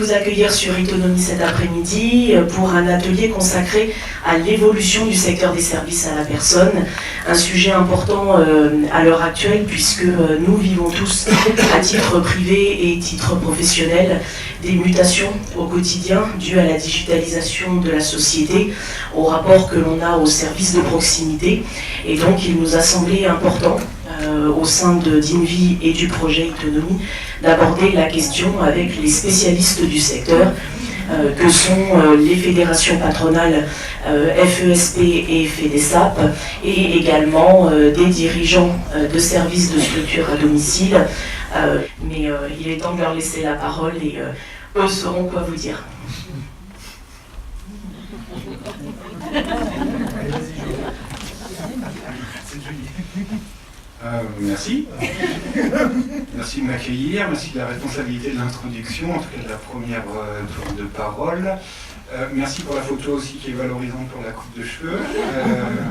vous accueillir sur Itonomie cet après-midi pour un atelier consacré à l'évolution du secteur des services à la personne, un sujet important à l'heure actuelle puisque nous vivons tous à titre privé et titre professionnel des mutations au quotidien dues à la digitalisation de la société, au rapport que l'on a aux services de proximité, et donc il nous a semblé important au sein d'Invie et du projet Itonomie d'aborder la question avec les spécialistes du secteur que sont les fédérations patronales FESP et FEDESAP et également des dirigeants de services de structures à domicile. Mais il est temps de leur laisser la parole et eux sauront quoi vous dire. Merci. Merci de m'accueillir, merci de la responsabilité de l'introduction, en tout cas de la première tour de parole. Merci pour la photo aussi qui est valorisante pour la coupe de cheveux.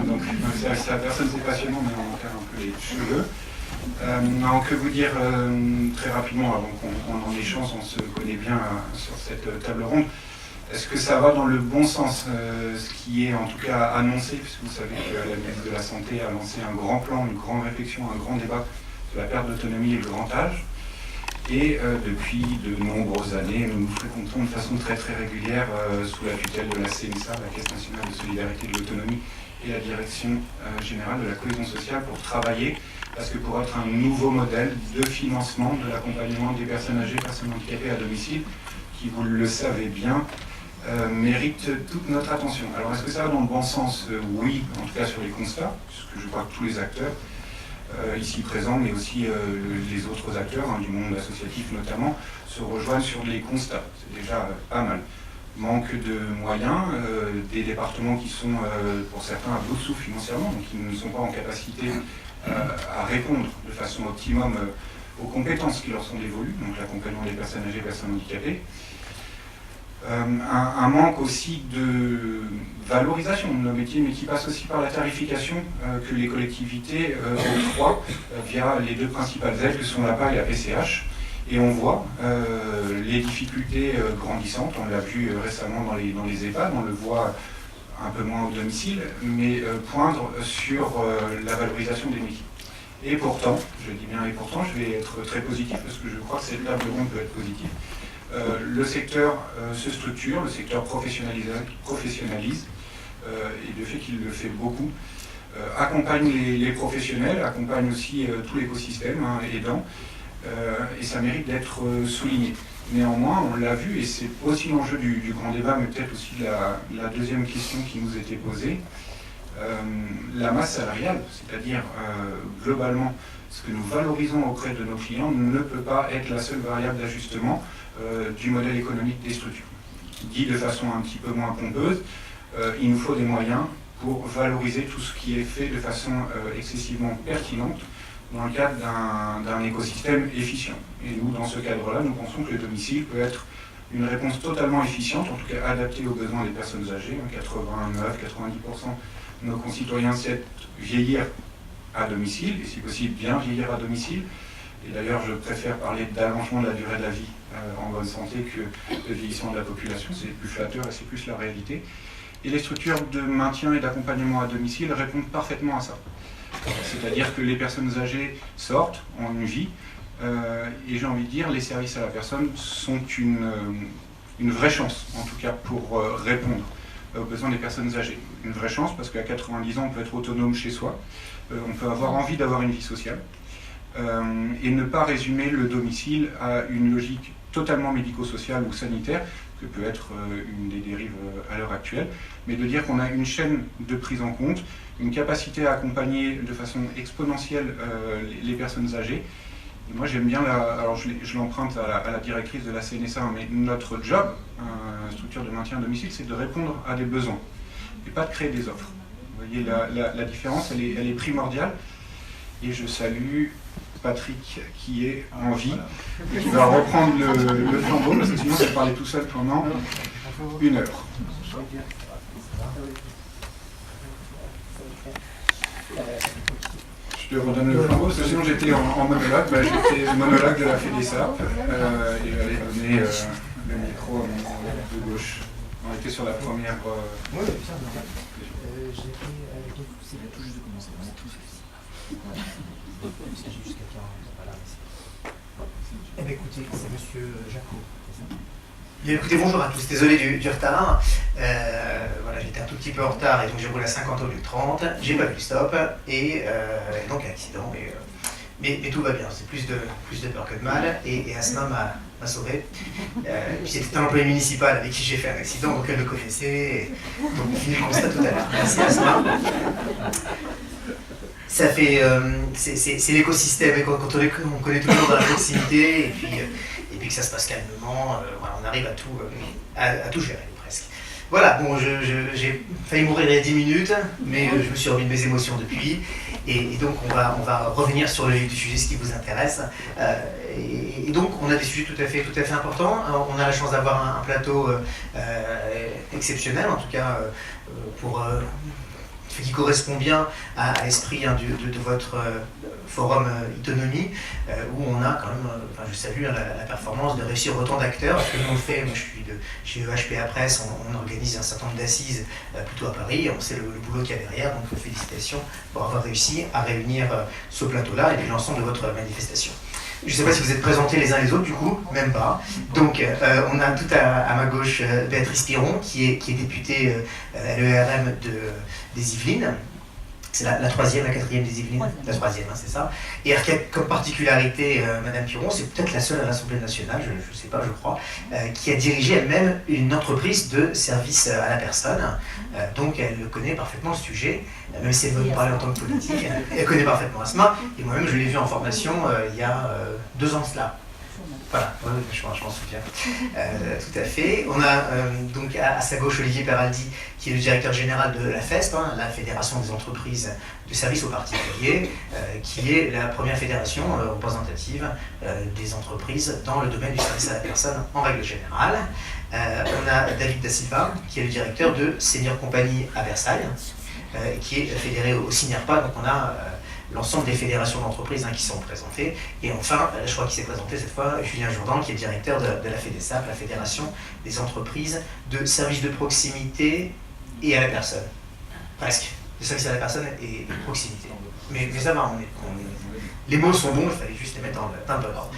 Donc, c'est vrai que ça, personne c'est passionnant, mais on perd un peu les cheveux. Que vous dire très rapidement, avant qu'on en échange, on se connaît bien sur cette table ronde. Est-ce que ça va dans le bon sens, ce qui est en tout cas annoncé, puisque vous savez que la ministre de la Santé a lancé un grand plan, une grande réflexion, un grand débat sur la perte d'autonomie et le grand âge. Et depuis de nombreuses années, nous nous fréquentons de façon très très régulière sous la tutelle de la CNSA, la Caisse nationale de solidarité de l'autonomie, et la Direction générale de la cohésion sociale pour travailler, parce que pour être un nouveau modèle de financement de l'accompagnement des personnes âgées, personnes handicapées à domicile, qui, vous le savez bien, mérite toute notre attention. Alors est-ce que ça va dans le bon sens? Oui, en tout cas sur les constats, puisque je crois que tous les acteurs ici présents, mais aussi les autres acteurs, du monde associatif notamment, se rejoignent sur les constats. C'est déjà pas mal. Manque de moyens, des départements qui sont pour certains à bout de souffle financièrement, donc qui ne sont pas en capacité à répondre de façon optimum aux compétences qui leur sont dévolues, donc l'accompagnement des personnes âgées, personnes handicapées. Un manque aussi de valorisation de nos métiers, mais qui passe aussi par la tarification que les collectivités octroient via les deux principales aides que sont l'APA et la PCH. Et on voit les difficultés grandissantes, on l'a vu récemment dans les EHPAD, on le voit un peu moins au domicile, mais poindre sur la valorisation des métiers. Et pourtant, je dis bien et pourtant, je vais être très positif parce que je crois que cette table ronde peut être positive. Le secteur se structure, le secteur professionnalise et de fait qu'il le fait beaucoup, accompagne les professionnels, accompagne aussi tout l'écosystème aidant, et ça mérite d'être souligné. Néanmoins, on l'a vu, et c'est aussi l'enjeu du grand débat, mais peut-être aussi la deuxième question qui nous était posée, la masse salariale, c'est-à-dire globalement ce que nous valorisons auprès de nos clients ne peut pas être la seule variable d'ajustement du modèle économique des structures. Dit de façon un petit peu moins pompeuse, il nous faut des moyens pour valoriser tout ce qui est fait de façon excessivement pertinente dans le cadre d'un écosystème efficient. Et nous, dans ce cadre-là, nous pensons que le domicile peut être une réponse totalement efficiente, en tout cas adaptée aux besoins des personnes âgées. 89-90% de nos concitoyens souhaitent vieillir à domicile, et si possible bien vieillir à domicile. Et d'ailleurs, je préfère parler d'allongement de la durée de la vie en bonne santé que de vieillissement de la population, c'est plus flatteur et c'est plus la réalité. Et les structures de maintien et d'accompagnement à domicile répondent parfaitement à ça. C'est-à-dire que les personnes âgées sortent, ont une vie, et j'ai envie de dire, les services à la personne sont une vraie chance, en tout cas pour répondre aux besoins des personnes âgées. Une vraie chance parce qu'à 90 ans, on peut être autonome chez soi, on peut avoir envie d'avoir une vie sociale, et ne pas résumer le domicile à une logique totalement médico-sociale ou sanitaire, que peut être une des dérives à l'heure actuelle, mais de dire qu'on a une chaîne de prise en compte, une capacité à accompagner de façon exponentielle les personnes âgées. Et moi j'aime bien, alors je l'emprunte à la directrice de la CNSA, mais notre job, structure de maintien à domicile, c'est de répondre à des besoins, et pas de créer des offres. Vous voyez, la différence, elle est primordiale, et je salue Patrick qui est en vie, et qui va reprendre le flambeau, parce que sinon je vais parler tout seul pendant 1 heure. Je te redonne le flambeau, parce que sinon j'étais en monologue, j'étais monologue de la FEDESAP, et j'allais donner le micro à mon de gauche. On était sur la première. Oui, ça, j'ai tout juste de commencer. Vraiment tout ceci. Voilà. Parce que j'ai juste quelqu'un là. Eh bien, écoutez, c'est monsieur Jacot, c'est ça? Bien, écoutez, bonjour à tous, désolé du retard. Voilà, j'étais un tout petit peu en retard et donc j'ai roulé à 50 au lieu de 30. J'ai pas vu le stop et donc accident, mais tout va bien. C'est plus de peur que de mal et Asma m'a sauvé. Puis c'était un employé municipal avec qui j'ai fait un accident, donc elle le connaissait. Donc on finit le constat tout à l'heure. Merci Asma. Ça fait, c'est l'écosystème et quand on connaît toujours dans la proximité et puis que ça se passe calmement, voilà, on arrive à tout gérer presque. Voilà, bon, j'ai failli mourir il y a 10 minutes, mais je me suis remis de mes émotions depuis, et donc on va revenir sur le vif du sujet, ce qui vous intéresse. Et donc on a des sujets tout à fait importants. Alors, on a la chance d'avoir un plateau exceptionnel, en tout cas qui correspond bien à l'esprit de votre forum Autonomie, où on a quand même, je salue la performance de réussir autant d'acteurs, parce que nous on le fait, moi je suis chez EHPA Presse, on organise un certain nombre d'assises plutôt à Paris, on sait le boulot qu'il y a derrière, donc félicitations pour avoir réussi à réunir ce plateau-là et puis l'ensemble de votre manifestation. Je ne sais pas si vous êtes présentés les uns les autres, du coup, même pas. Donc, on a tout à ma gauche Béatrice Piron, qui est députée à l'ERM des Yvelines. C'est la troisième, la quatrième des Yvelines. La troisième, hein, c'est ça. Et qui a comme particularité, Madame Piron, c'est peut-être la seule à l'Assemblée nationale, je ne sais pas, je crois, qui a dirigé elle-même une entreprise de service à la personne. Donc elle connaît parfaitement le sujet, même si elle veut nous parler en tant que politique. Elle connaît parfaitement Asma, et moi-même je l'ai vu en formation il y a 2 ans de cela. Voilà, je m'en souviens. Tout à fait. On a donc à sa gauche Olivier Peraldi, qui est le directeur général de la FESP, la Fédération des entreprises de services aux particuliers, qui est la première fédération représentative des entreprises dans le domaine du service à la personne en règle générale. On a David Da Silva, qui est le directeur de Senior Compagnie à Versailles, qui est fédéré au SINERPA. Donc on a l'ensemble des fédérations d'entreprises qui sont représentées. Et enfin, je crois qu'il s'est présenté cette fois, Julien Jourdan, qui est directeur de la FEDESAP, la Fédération des entreprises de services de proximité et à la personne. Presque. De services à la personne et de proximité. Mais ça va, les mots sont bons, il fallait juste les mettre dans le bon ordre.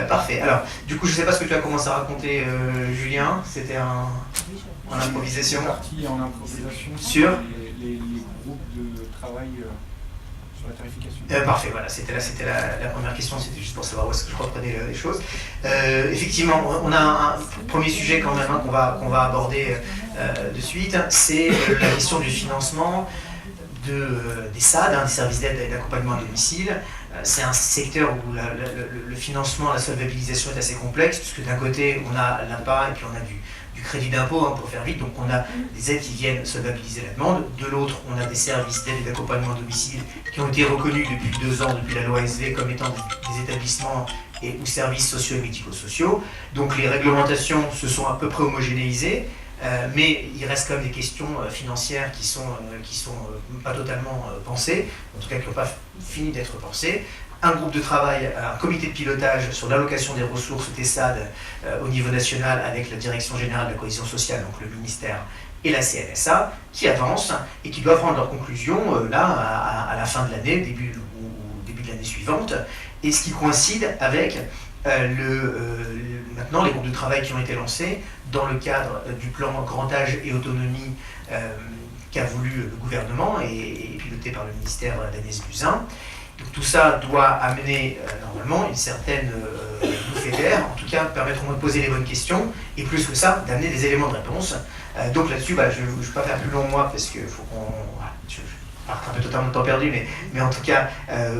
Parfait. Alors, du coup, je ne sais pas ce que tu as commencé à raconter, Julien. C'était en improvisation. Partie en improvisation sur les groupes de travail. La tarification. Parfait, voilà, c'était la première question, c'était juste pour savoir où est-ce que je reprenais les choses. Effectivement, on a un premier sujet quand même qu'on va aborder de suite, c'est la question du financement des SAD, des services d'aide et d'accompagnement à domicile. C'est un secteur où le financement, la solvabilisation est assez complexe, puisque d'un côté on a l'APA et puis on a du crédit d'impôt, pour faire vite, donc on a des aides qui viennent solvabiliser la demande. De l'autre, on a des services d'aide et d'accompagnement à domicile qui ont été reconnus depuis 2 ans, depuis la loi ASV, comme étant des établissements ou services sociaux et médico-sociaux. Donc les réglementations se sont à peu près homogénéisées, mais il reste quand même des questions financières qui sont pas totalement pensées, en tout cas qui n'ont pas fini d'être pensées. Un groupe de travail, un comité de pilotage sur l'allocation des ressources TESAD au niveau national avec la Direction générale de la cohésion sociale, donc le ministère et la CNSA, qui avancent et qui doivent rendre leurs conclusions à la fin de l'année, début de l'année suivante, et ce qui coïncide avec maintenant les groupes de travail qui ont été lancés dans le cadre du plan Grand Âge et Autonomie qu'a voulu le gouvernement et piloté par le ministère d'Agnès Buzyn. Donc tout ça doit amener normalement une certaine bouffée d'air, en tout cas permettre au moins de poser les bonnes questions, et plus que ça, d'amener des éléments de réponse. Donc là-dessus, je ne vais pas faire plus long moi, parce qu'il faut qu'on... je parte un peu totalement de temps perdu, mais en tout cas,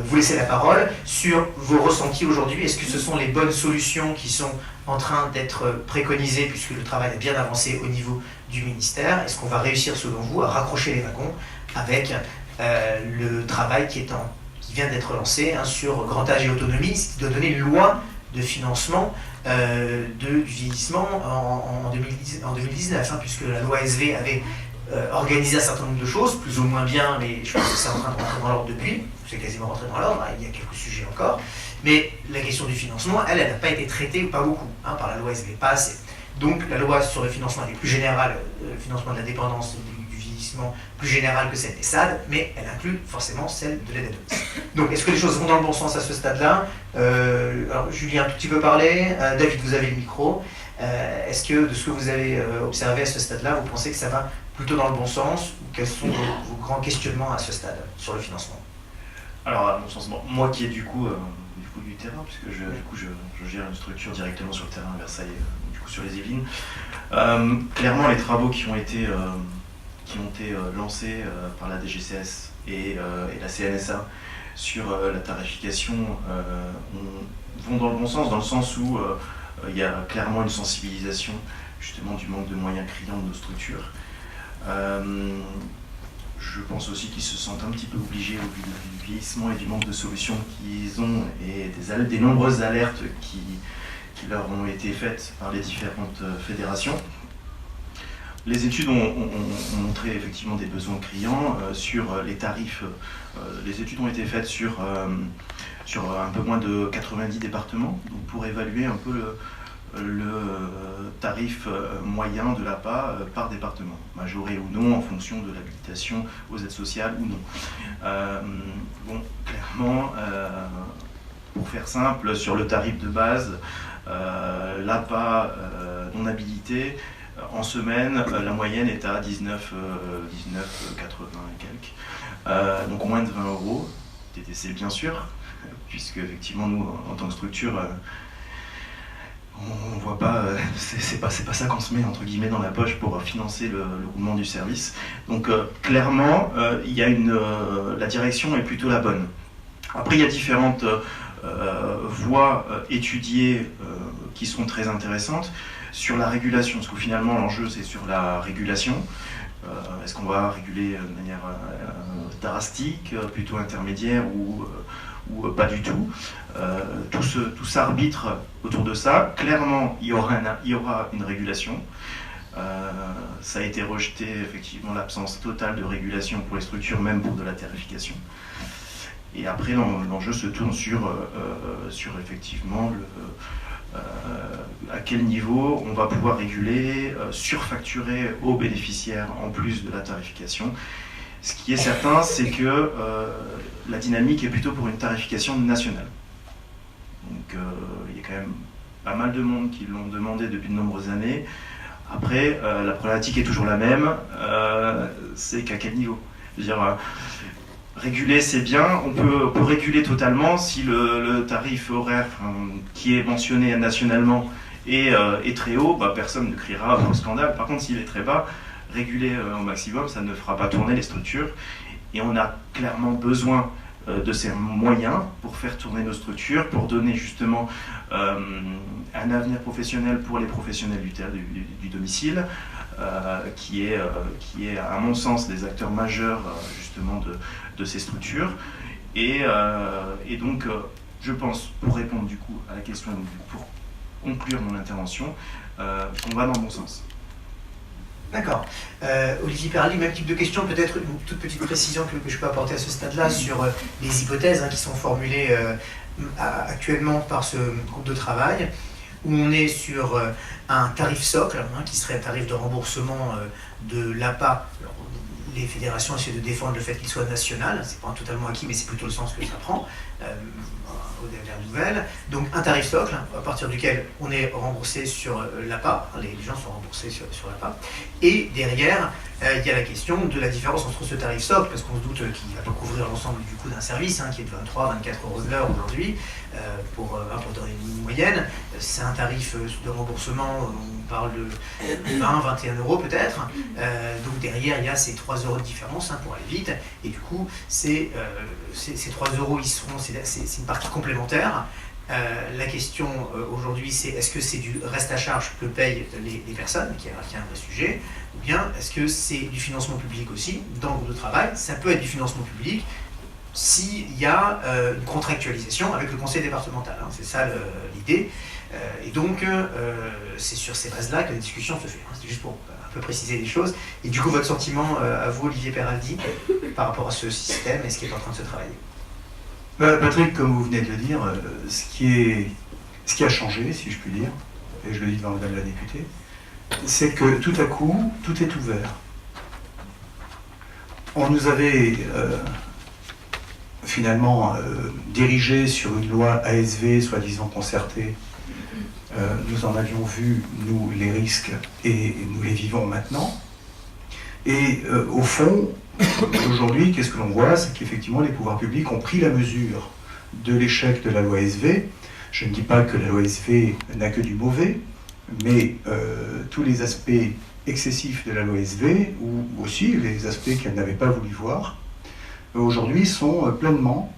vous laissez la parole sur vos ressentis aujourd'hui. Est-ce que ce sont les bonnes solutions qui sont en train d'être préconisées, puisque le travail a bien avancé au niveau du ministère? Est-ce qu'on va réussir, selon vous, à raccrocher les wagons avec le travail qui vient d'être lancé sur Grand Âge et Autonomie, ce qui doit donner une loi de financement du vieillissement en 2019, puisque la loi ASV avait organisé un certain nombre de choses, plus ou moins bien, mais je pense que c'est en train de rentrer dans l'ordre depuis, c'est quasiment rentré dans l'ordre, il y a quelques sujets encore, mais la question du financement, elle n'a pas été traitée, pas beaucoup, par la loi ASV, pas assez. Donc la loi sur le financement est plus générale, le financement de la dépendance et du vieillissement, plus générale que celle des SAD, mais elle inclut forcément celle de l'aide à domicile. Donc est-ce que les choses vont dans le bon sens à ce stade-là? Alors Julien a un tout petit peu parlé, David vous avez le micro. Est-ce que de ce que vous avez observé à ce stade-là, vous pensez que ça va plutôt dans le bon sens, ou quels sont vos grands questionnements à ce stade sur le financement? Alors à mon sens, moi qui est du coup du terrain, puisque je gère une structure directement sur le terrain à Versailles, du coup sur les Yvelines, clairement les travaux qui ont été lancés par la DGCS et la CNSA sur la tarification vont dans le bon sens, dans le sens où il y a clairement une sensibilisation justement du manque de moyens criants de nos structures. Je pense aussi qu'ils se sentent un petit peu obligés au vu du vieillissement et du manque de solutions qu'ils ont et des nombreuses alertes qui leur ont été faites par les différentes fédérations. Les études ont montré effectivement des besoins criants sur les tarifs. Les études ont été faites sur un peu moins de 90 départements, donc pour évaluer un peu le tarif moyen de l'APA par département, majoré ou non en fonction de l'habilitation aux aides sociales ou non. Clairement, pour faire simple, sur le tarif de base, l'APA non habilité, en semaine, la moyenne est à 19,80 et quelques, donc moins de 20 €, TTC bien sûr, puisque effectivement nous, en tant que structure, on voit pas, c'est pas ça qu'on se met entre guillemets dans la poche pour financer le roulement du service. Donc clairement, la direction est plutôt la bonne. Après, il y a différentes voies étudiées qui sont très intéressantes sur la régulation, parce que finalement l'enjeu c'est sur la régulation. Est-ce qu'on va réguler de manière drastique, plutôt intermédiaire ou pas du tout? Tout s'arbitre autour de ça. Clairement, il y aura une régulation. Ça a été rejeté, effectivement, l'absence totale de régulation pour les structures, même pour de la tarification. Et après, l'enjeu se tourne sur effectivement à quel niveau on va pouvoir réguler, surfacturer aux bénéficiaires en plus de la tarification. Ce qui est certain, c'est que la dynamique est plutôt pour une tarification nationale. Donc il y a quand même pas mal de monde qui l'ont demandé depuis de nombreuses années. Après, la problématique est toujours la même, c'est qu'à quel niveau? Je veux dire, réguler c'est bien, on peut réguler totalement si le tarif horaire qui est mentionné nationalement est très haut, personne ne criera au scandale. Par contre, s'il est très bas, réguler au maximum, ça ne fera pas tourner les structures. Et on a clairement besoin de ces moyens pour faire tourner nos structures, pour donner justement un avenir professionnel pour les professionnels du domicile, qui est à mon sens des acteurs majeurs justement de ces structures. Et donc je pense, pour répondre du coup à la question, pour conclure mon intervention, qu'on va dans le bon sens. D'accord. Olivier Perali, même type de question, peut-être une toute petite précision que je peux apporter à ce stade-là sur les hypothèses qui sont formulées actuellement par ce groupe de travail, où on est sur un tarif socle, qui serait un tarif de remboursement de l'APA. Alors, les fédérations essaient de défendre le fait qu'il soit national, c'est pas totalement acquis, mais c'est plutôt le sens que ça prend aux dernières nouvelles. Donc un tarif socle, à partir duquel on est remboursé sur l'APA, les gens sont remboursés sur l'APA, et derrière, il y a la question de la différence entre ce tarif socle, parce qu'on se doute qu'il ne va pas couvrir l'ensemble du coût d'un service, qui est de 23-24 € de l'heure aujourd'hui, pour donner une moyenne. C'est un tarif de remboursement, on parle de 20-21 € peut-être. Donc derrière, il y a ces 3 € de différence pour aller vite. Et du coup, ces 3 €, c'est une partie complémentaire. La question aujourd'hui, c'est est-ce que c'est du reste à charge que payent les personnes, qui est un vrai sujet, ou bien est-ce que c'est du financement public aussi dans le groupe de travail? Ça peut être du financement public s'il y a une contractualisation avec le conseil départemental. C'est ça l'idée. Et donc, c'est sur ces bases-là que la discussion se fait. C'est juste pour un peu préciser les choses. Et du coup, votre sentiment à vous, Olivier Peraldi, par rapport à ce système et ce qui est en train de se travailler? Patrick, comme vous venez de le dire, ce qui a changé, si je puis dire, et je le dis devant Madame la députée, c'est que tout à coup, tout est ouvert. On nous avait finalement dirigé sur une loi ASV, soi-disant concertée. Nous en avions vu, nous, les risques, et nous les vivons maintenant. Et au fond, aujourd'hui, qu'est-ce que l'on voit? C'est qu'effectivement, les pouvoirs publics ont pris la mesure de l'échec de la loi ASV. Je ne dis pas que la loi ASV n'a que du mauvais, mais tous les aspects excessifs de la loi ASV, ou aussi les aspects qu'elle n'avait pas voulu voir, aujourd'hui sont pleinement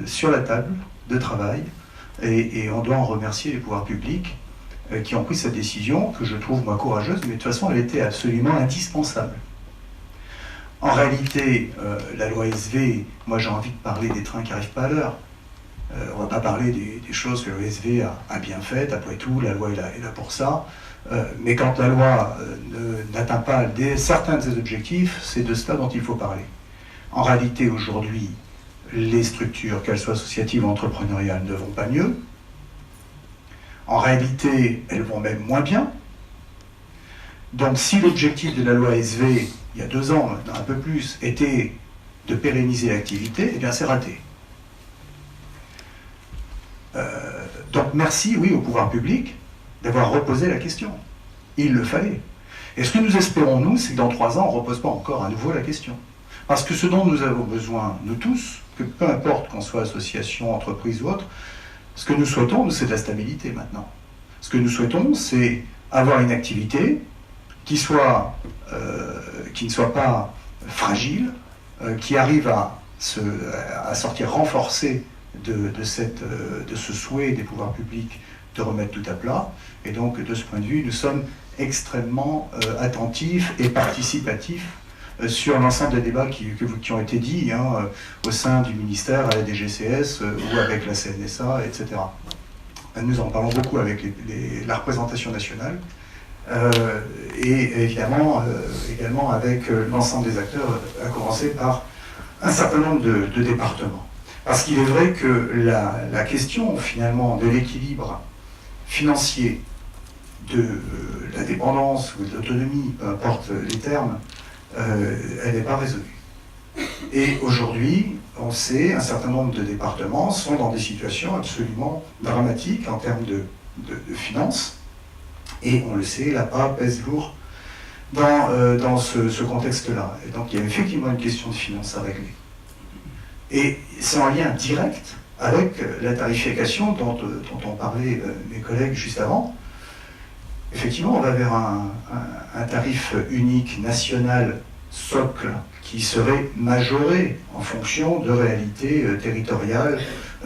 sur la table de travail. Et on doit en remercier les pouvoirs publics qui ont pris cette décision, que je trouve, moi, courageuse, mais de toute façon, elle était absolument indispensable. En réalité, la loi ASV, moi j'ai envie de parler des trains qui n'arrivent pas à l'heure. On ne va pas parler des choses que la loi ASV a bien faites, après tout, la loi est là pour ça. Mais quand la loi n'atteint pas certains de ses objectifs, c'est de cela dont il faut parler. En réalité, aujourd'hui, les structures, qu'elles soient associatives ou entrepreneuriales, ne vont pas mieux. En réalité, elles vont même moins bien. Donc si l'objectif de la loi ASV, il y a 2 ans, maintenant un peu plus, était de pérenniser l'activité, eh bien c'est raté. Donc merci, oui, au pouvoir public d'avoir reposé la question. Il le fallait. Et ce que nous espérons, nous, c'est que dans 3 ans, on ne repose pas encore à nouveau la question. Parce que ce dont nous avons besoin, nous tous, que peu importe qu'on soit association, entreprise ou autre, ce que nous souhaitons, c'est de la stabilité maintenant. Ce que nous souhaitons, c'est avoir une activité qui ne soit pas fragile, qui arrive à sortir renforcée de ce souhait des pouvoirs publics de remettre tout à plat. Et donc, de ce point de vue, nous sommes extrêmement attentifs et participatifs sur l'ensemble des débats qui ont été dits au sein du ministère, à la DGCS ou avec la CNSA, etc. Nous en parlons beaucoup avec la représentation nationale et évidemment également avec l'ensemble des acteurs, à commencer par un certain nombre de départements. Parce qu'il est vrai que la question finalement de l'équilibre financier, de la dépendance ou de l'autonomie, peu importe les termes, elle n'est pas résolue. Et aujourd'hui, on sait, un certain nombre de départements sont dans des situations absolument dramatiques en termes de finances. Et on le sait, la PA pèse lourd dans ce contexte-là. Et donc il y a effectivement une question de finances à régler. Et c'est en lien direct avec la tarification dont ont parlé mes collègues juste avant. Effectivement, on va vers un tarif unique national socle qui serait majoré en fonction de réalités territoriales,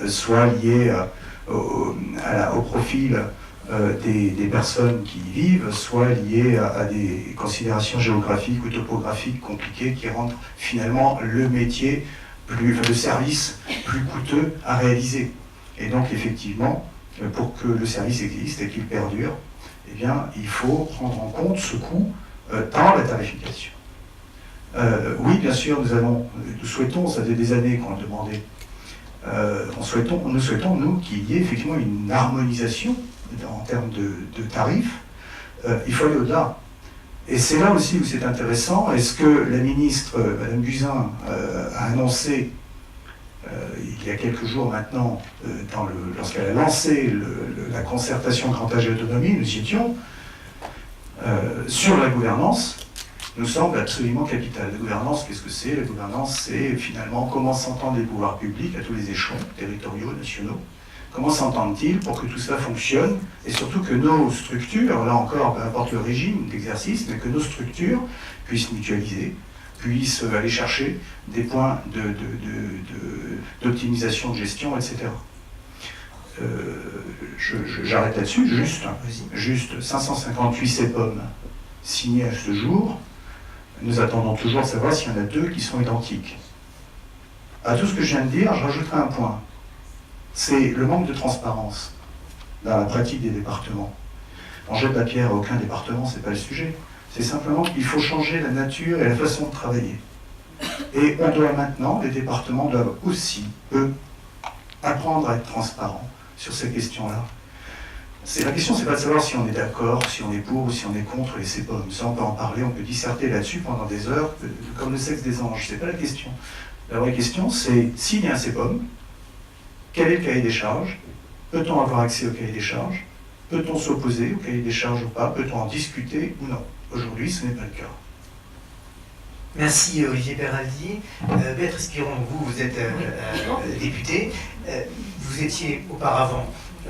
soit liées au profil des personnes qui y vivent, soit liées à des considérations géographiques ou topographiques compliquées qui rendent finalement le métier, le service plus coûteux à réaliser. Et donc effectivement, pour que le service existe et qu'il perdure, eh bien, il faut prendre en compte ce coût dans la tarification. Oui, bien sûr, nous souhaitons, ça fait des années qu'on le demandait, nous souhaitons, nous, qu'il y ait effectivement une harmonisation en termes de tarifs. Il faut aller au-delà. Et c'est là aussi où c'est intéressant. Est-ce que la ministre, Madame Buzyn, a annoncé, il y a quelques jours maintenant, lorsqu'elle a lancé la concertation Grand Âge et Autonomie, nous y étions, sur la gouvernance, nous semble absolument capital. La gouvernance, qu'est-ce que c'est? La gouvernance, c'est finalement comment s'entendent les pouvoirs publics à tous les échelons, territoriaux, nationaux. Comment s'entendent-ils pour que tout ça fonctionne? Et surtout que nos structures, là encore, peu importe le régime d'exercice, mais que nos structures puissent mutualiser, puissent aller chercher des points d'optimisation de gestion, etc. J'arrête là-dessus, juste 558 CEPOM signés à ce jour. Nous attendons toujours de savoir s'il y en a 2 qui sont identiques. À tout ce que je viens de dire, je rajouterai un point. C'est le manque de transparence dans la pratique des départements. On jette la pierre à aucun département, c'est pas le sujet. C'est simplement qu'il faut changer la nature et la façon de travailler. Et on doit maintenant, les départements doivent aussi, eux, apprendre à être transparents sur ces questions-là. La question, c'est pas de savoir si on est d'accord, si on est pour ou si on est contre les CEPOM. Ça, on peut en parler, on peut disserter là-dessus pendant des heures, comme le sexe des anges. C'est pas la question. La vraie question, c'est s'il y a un CEPOM, quel est le cahier des charges? Peut-on avoir accès au cahier des charges? Peut-on s'opposer au cahier des charges ou pas? Peut-on en discuter ou non? Aujourd'hui, ce n'est pas le cas. Merci Olivier Beraldi. Béatrice Piron, vous êtes députée. Vous étiez auparavant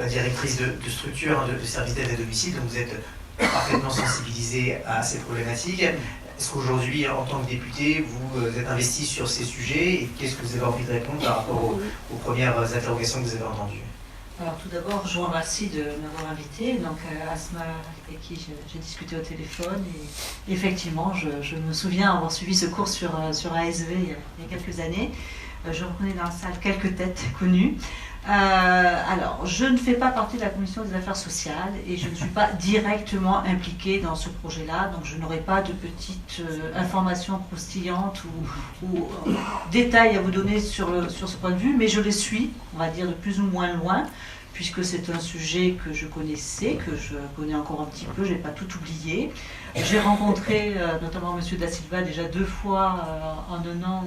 directrice de structure, de service d'aide à domicile, donc vous êtes parfaitement sensibilisée à ces problématiques. Est-ce qu'aujourd'hui, en tant que député, vous êtes investi sur ces sujets et qu'est-ce que vous avez envie de répondre par rapport aux premières interrogations que vous avez entendues? Alors tout d'abord, je vous remercie de m'avoir invité. Donc Asma, avec qui j'ai discuté au téléphone, et effectivement, je me souviens avoir suivi ce cours sur ASV il y a quelques années. Je reconnais dans la salle quelques têtes connues. Alors, je ne fais pas partie de la commission des affaires sociales et je ne suis pas directement impliquée dans ce projet-là, donc je n'aurai pas de petites informations croustillantes ou détails à vous donner sur ce point de vue, mais je les suis, on va dire, de plus ou moins loin, puisque c'est un sujet que je connaissais, que je connais encore un petit peu, je n'ai pas tout oublié. J'ai rencontré notamment M. Da Silva déjà 2 fois en 1 an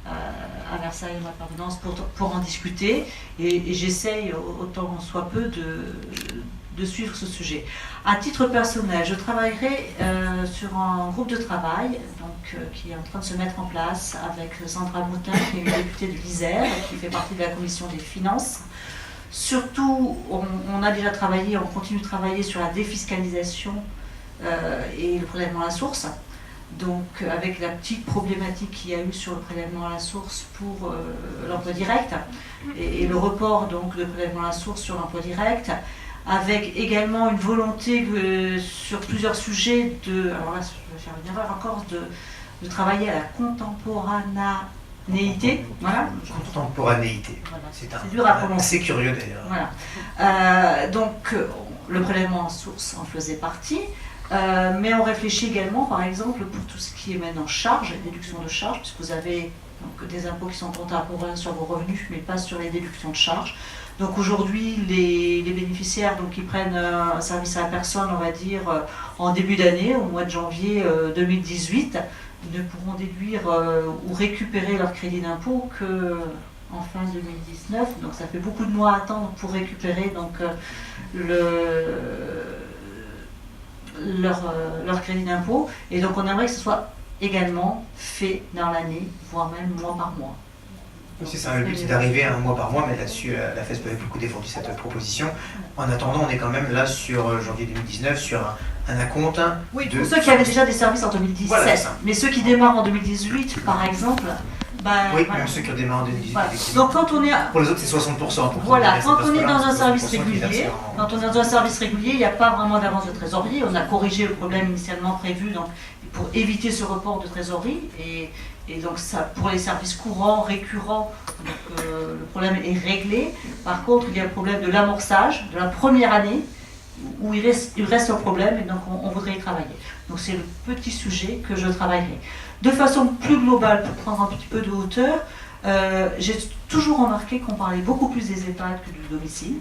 à Versailles, ma permanence, pour en discuter, et j'essaye autant soit peu de suivre ce sujet. À titre personnel, je travaillerai sur un groupe de travail qui est en train de se mettre en place avec Sandra Boutin, qui est une députée de l'Isère, qui fait partie de la commission des finances. Surtout, on a déjà travaillé, on continue de travailler sur la défiscalisation et le prélèvement à la source. Donc, avec la petite problématique qu'il y a eu sur le prélèvement à la source pour l'emploi direct et le report donc de prélèvement à la source sur l'emploi direct, avec également une volonté sur plusieurs sujets alors là, je vais faire une erreur encore, de travailler à la contemporanéité. Voilà. Contemporanéité. Voilà. C'est dur à prononcer. C'est curieux d'ailleurs. Voilà. Donc, le prélèvement en source en faisait partie. Mais on réfléchit également, par exemple, pour tout ce qui est maintenant charges, déduction de charges, puisque vous avez donc, des impôts qui sont contemporains sur vos revenus, mais pas sur les déductions de charges. Donc aujourd'hui, les bénéficiaires donc, qui prennent un service à la personne, on va dire, en début d'année, au mois de janvier 2018, ne pourront déduire ou récupérer leur crédit d'impôt qu'en fin 2019. Donc ça fait beaucoup de mois à attendre pour récupérer donc, leur crédit d'impôt, et donc on aimerait que ce soit également fait dans l'année, voire même mois par mois. C'est ça, le but c'est d'arriver à 1 mois par mois, mais là-dessus la FESP avait beaucoup défendu cette proposition. En attendant, on est quand même là sur janvier 2019 sur un acompte. Oui, pour ceux qui avaient déjà des services en 2017, voilà, mais ceux qui démarrent en 2018 par exemple. Oui, voilà. même ceux qui ont démarré en 2018. Voilà. Donc quand on est pour les autres c'est 60%. Voilà, quand on est dans un service régulier, il n'y a pas vraiment d'avance de trésorerie. On a corrigé le problème initialement prévu donc, pour éviter ce report de trésorerie. Et donc ça, pour les services courants, récurrents, donc, le problème est réglé. Par contre, il y a le problème de l'amorçage de la première année où il reste un problème et donc on voudrait y travailler. Donc c'est le petit sujet que je travaillerai. De façon plus globale, pour prendre un petit peu de hauteur, j'ai toujours remarqué qu'on parlait beaucoup plus des EHPAD que du domicile.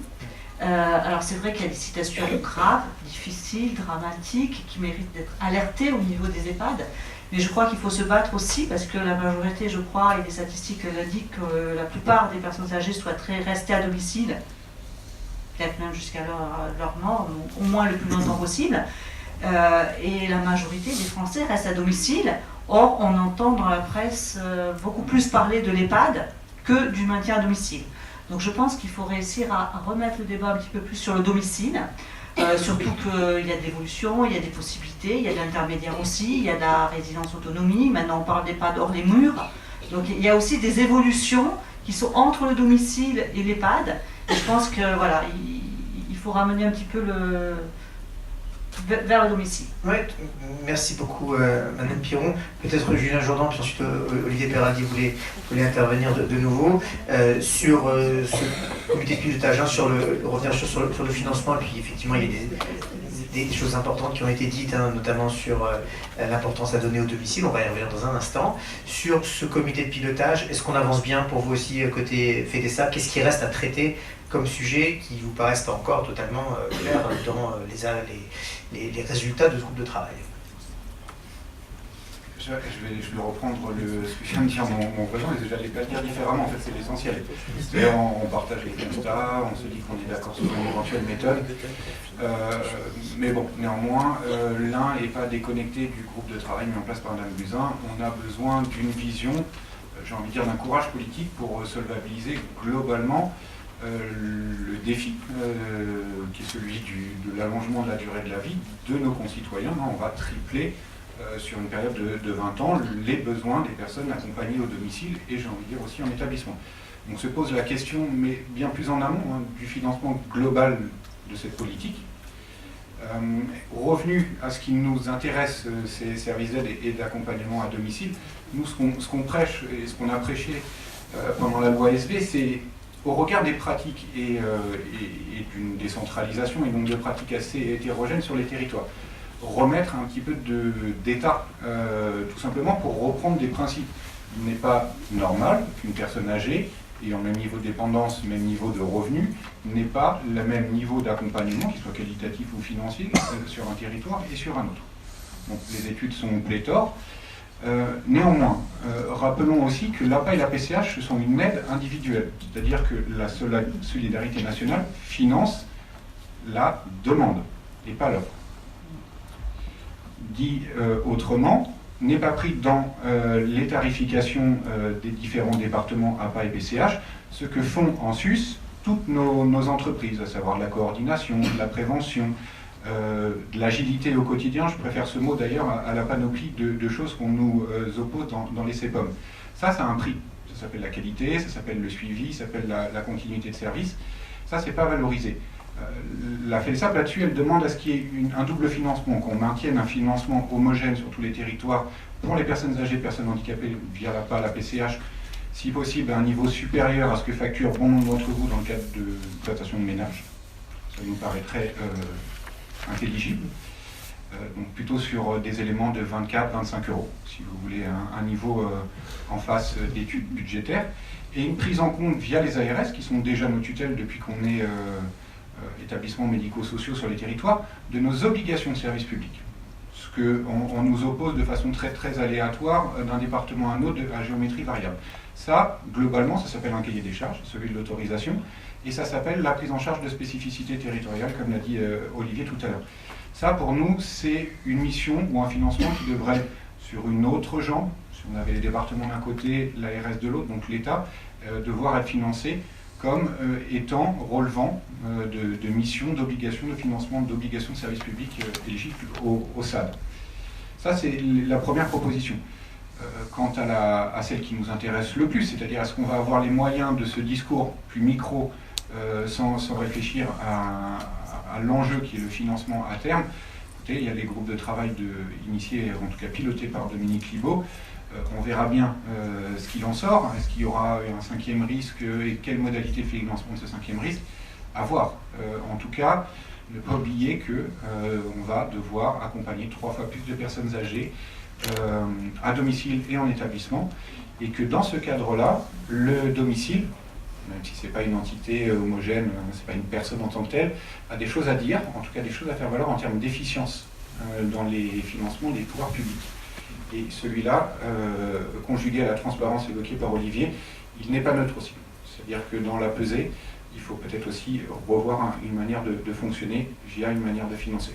Alors c'est vrai qu'il y a des situations graves, difficiles, dramatiques, qui méritent d'être alertées au niveau des EHPAD. Mais je crois qu'il faut se battre aussi parce que la majorité, je crois, et les statistiques l'indiquent que la plupart des personnes âgées souhaiteraient rester à domicile, peut-être même jusqu'à leur mort, au moins le plus longtemps possible. Et la majorité des Français restent à domicile. Or, on entend dans la presse beaucoup plus parler de l'EHPAD que du maintien à domicile. Donc je pense qu'il faut réussir à remettre le débat un petit peu plus sur le domicile, surtout qu'il y a de l'évolution, il y a des possibilités, il y a de l'intermédiaire aussi, il y a de la résidence autonomie, maintenant on parle d'EHPAD hors les murs. Donc il y a aussi des évolutions qui sont entre le domicile et l'EHPAD. Et je pense que voilà, il faut ramener un petit peu vers le domicile. Oui, merci beaucoup Madame Piron. Peut-être Julien Jourdan, puis ensuite Olivier Beraldi voulait intervenir de nouveau sur ce comité de pilotage, revenir sur le financement, et puis effectivement il y a des choses importantes qui ont été dites, hein, notamment sur l'importance à donner au domicile, on va y revenir dans un instant. Sur ce comité de pilotage, est-ce qu'on avance bien pour vous aussi côté FEDESAP? Qu'est-ce qui reste à traiter comme sujet qui vous paraissent encore totalement clairs dans les résultats de ce groupe de travail? Je vais reprendre ce que vient de dire mon voisin, et j'allais pas le dire différemment, en fait c'est l'essentiel. On partage les constats, on se dit qu'on est d'accord sur une éventuelle méthode, mais bon, néanmoins, l'un n'est pas déconnecté du groupe de travail mis en place par Madame Buzyn. On a besoin d'une vision, j'ai envie de dire d'un courage politique pour solvabiliser globalement le défi qui est celui de l'allongement de la durée de la vie de nos concitoyens. On va tripler sur une période de 20 ans, les besoins des personnes accompagnées au domicile et j'ai envie de dire aussi en établissement. Donc se pose la question, mais bien plus en amont, du financement global de cette politique. Revenu à ce qui nous intéresse, ces services d'aide et d'accompagnement à domicile, nous ce qu'on prêche et ce qu'on a prêché pendant la loi ASV, c'est au regard des pratiques et d'une décentralisation et donc de pratiques assez hétérogènes sur les territoires, remettre un petit peu d'état, tout simplement pour reprendre des principes. Il n'est pas normal qu'une personne âgée, ayant le même niveau de dépendance, même niveau de revenu, n'ait pas le même niveau d'accompagnement, qu'il soit qualitatif ou financier, sur un territoire et sur un autre. Donc les études sont pléthores. Néanmoins, rappelons aussi que l'APA et la PCH, ce sont une aide individuelle, c'est-à-dire que la solidarité nationale finance la demande et pas l'offre. Dit autrement, n'est pas pris dans les tarifications des différents départements APA et PCH, ce que font en sus toutes nos entreprises, à savoir de la coordination, de la prévention, de l'agilité au quotidien. Je préfère ce mot d'ailleurs à la panoplie de choses qu'on nous oppose dans les CEPOM. Ça a un prix. Ça s'appelle la qualité, ça s'appelle le suivi, ça s'appelle la continuité de service. Ça, c'est pas valorisé. La FEDESAP, là-dessus, elle demande à ce qu'il y ait un double financement, qu'on maintienne un financement homogène sur tous les territoires pour les personnes âgées, personnes handicapées, via l'APA, la PCH, si possible à un niveau supérieur à ce que facture bon nombre d'entre vous dans le cadre de l'exploitation de ménage. Ça nous paraîtrait intelligible. Donc plutôt sur des éléments de 24-25 euros, si vous voulez un niveau en face d'études budgétaires, et une prise en compte via les ARS, qui sont déjà nos tutelles depuis qu'on est établissements médico-sociaux sur les territoires, de nos obligations de service public. Ce qu'on nous oppose de façon très, très aléatoire d'un département à un autre à géométrie variable. Ça, globalement, ça s'appelle un cahier des charges, celui de l'autorisation, et ça s'appelle la prise en charge de spécificités territoriales, comme l'a dit Olivier tout à l'heure. Ça, pour nous, c'est une mission ou un financement qui devrait, sur une autre jambe, si on avait les départements d'un côté, l'ARS de l'autre, donc l'État, devoir être financé comme étant relevant de missions, d'obligations de financement, d'obligations de service public éligibles au SAD. Ça, c'est la première proposition. Quant à celle qui nous intéresse le plus, c'est-à-dire est-ce qu'on va avoir les moyens de ce discours plus micro sans réfléchir à l'enjeu qui est le financement à terme. Écoutez, il y a des groupes de travail initiés, en tout cas pilotés par Dominique Libaud. On verra bien ce qu'il en sort. Est-ce qu'il y aura un cinquième risque et quelle modalité de financement de ce cinquième risque? À voir. En tout cas, ne pas oublier qu'on va devoir accompagner 3 fois plus de personnes âgées à domicile et en établissement, et que dans ce cadre-là, le domicile, même si ce n'est pas une entité homogène, ce n'est pas une personne en tant que telle, a des choses à dire, en tout cas des choses à faire valoir en termes d'efficience dans les financements des pouvoirs publics. Et celui-là, conjugué à la transparence évoquée par Olivier, il n'est pas neutre aussi. C'est-à-dire que dans la pesée, il faut peut-être aussi revoir une manière de fonctionner via une manière de financer.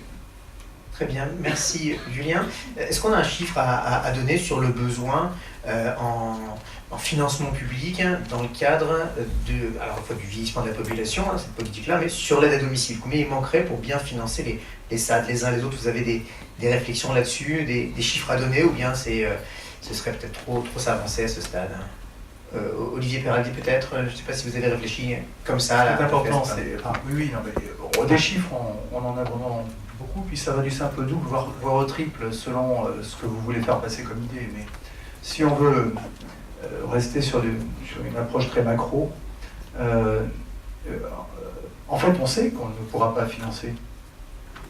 Très bien, merci Julien. Est-ce qu'on a un chiffre à donner sur le besoin en financement public dans le cadre à la fois du vieillissement de la population, cette politique-là, mais sur l'aide à domicile? Combien il manquerait pour bien financer les SAD les uns les autres? Vous avez des réflexions là-dessus, des chiffres à donner, ou bien ce serait peut-être trop s'avancer à ce stade? Olivier Peraldi peut-être, je ne sais pas si vous avez réfléchi comme ça. C'est important, des chiffres, on en a vraiment beaucoup, puis ça va du simple au double, voire au triple, selon ce que vous voulez faire passer comme idée. Mais si on veut rester sur une approche très macro, en fait on sait qu'on ne pourra pas financer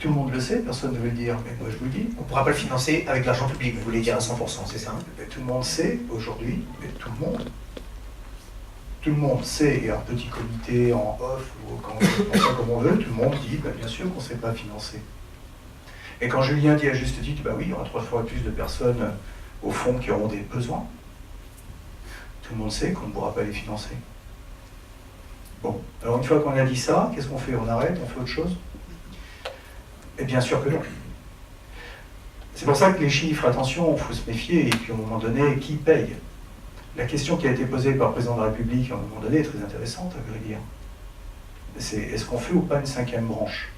Tout le monde le sait, personne ne veut le dire, mais moi je vous le dis. On ne pourra pas le financer avec l'argent public, vous voulez dire à 100%, c'est ça? Mais tout le monde sait aujourd'hui, mais tout le monde sait, et un petit comité en off, ou comme on veut, tout le monde dit, bien sûr qu'on ne sait pas financer. Et quand Julien dit à juste titre, oui, il y aura 3 fois plus de personnes au fond qui auront des besoins, tout le monde sait qu'on ne pourra pas les financer. Bon, alors une fois qu'on a dit ça, qu'est-ce qu'on fait? On arrête? On fait autre chose? Et bien sûr que non. C'est pour ça que les chiffres, attention, il faut se méfier, et puis à un moment donné, qui paye? La question qui a été posée par le président de la République à un moment donné est très intéressante, à vrai dire. C'est est-ce qu'on fait ou pas une 5e branche?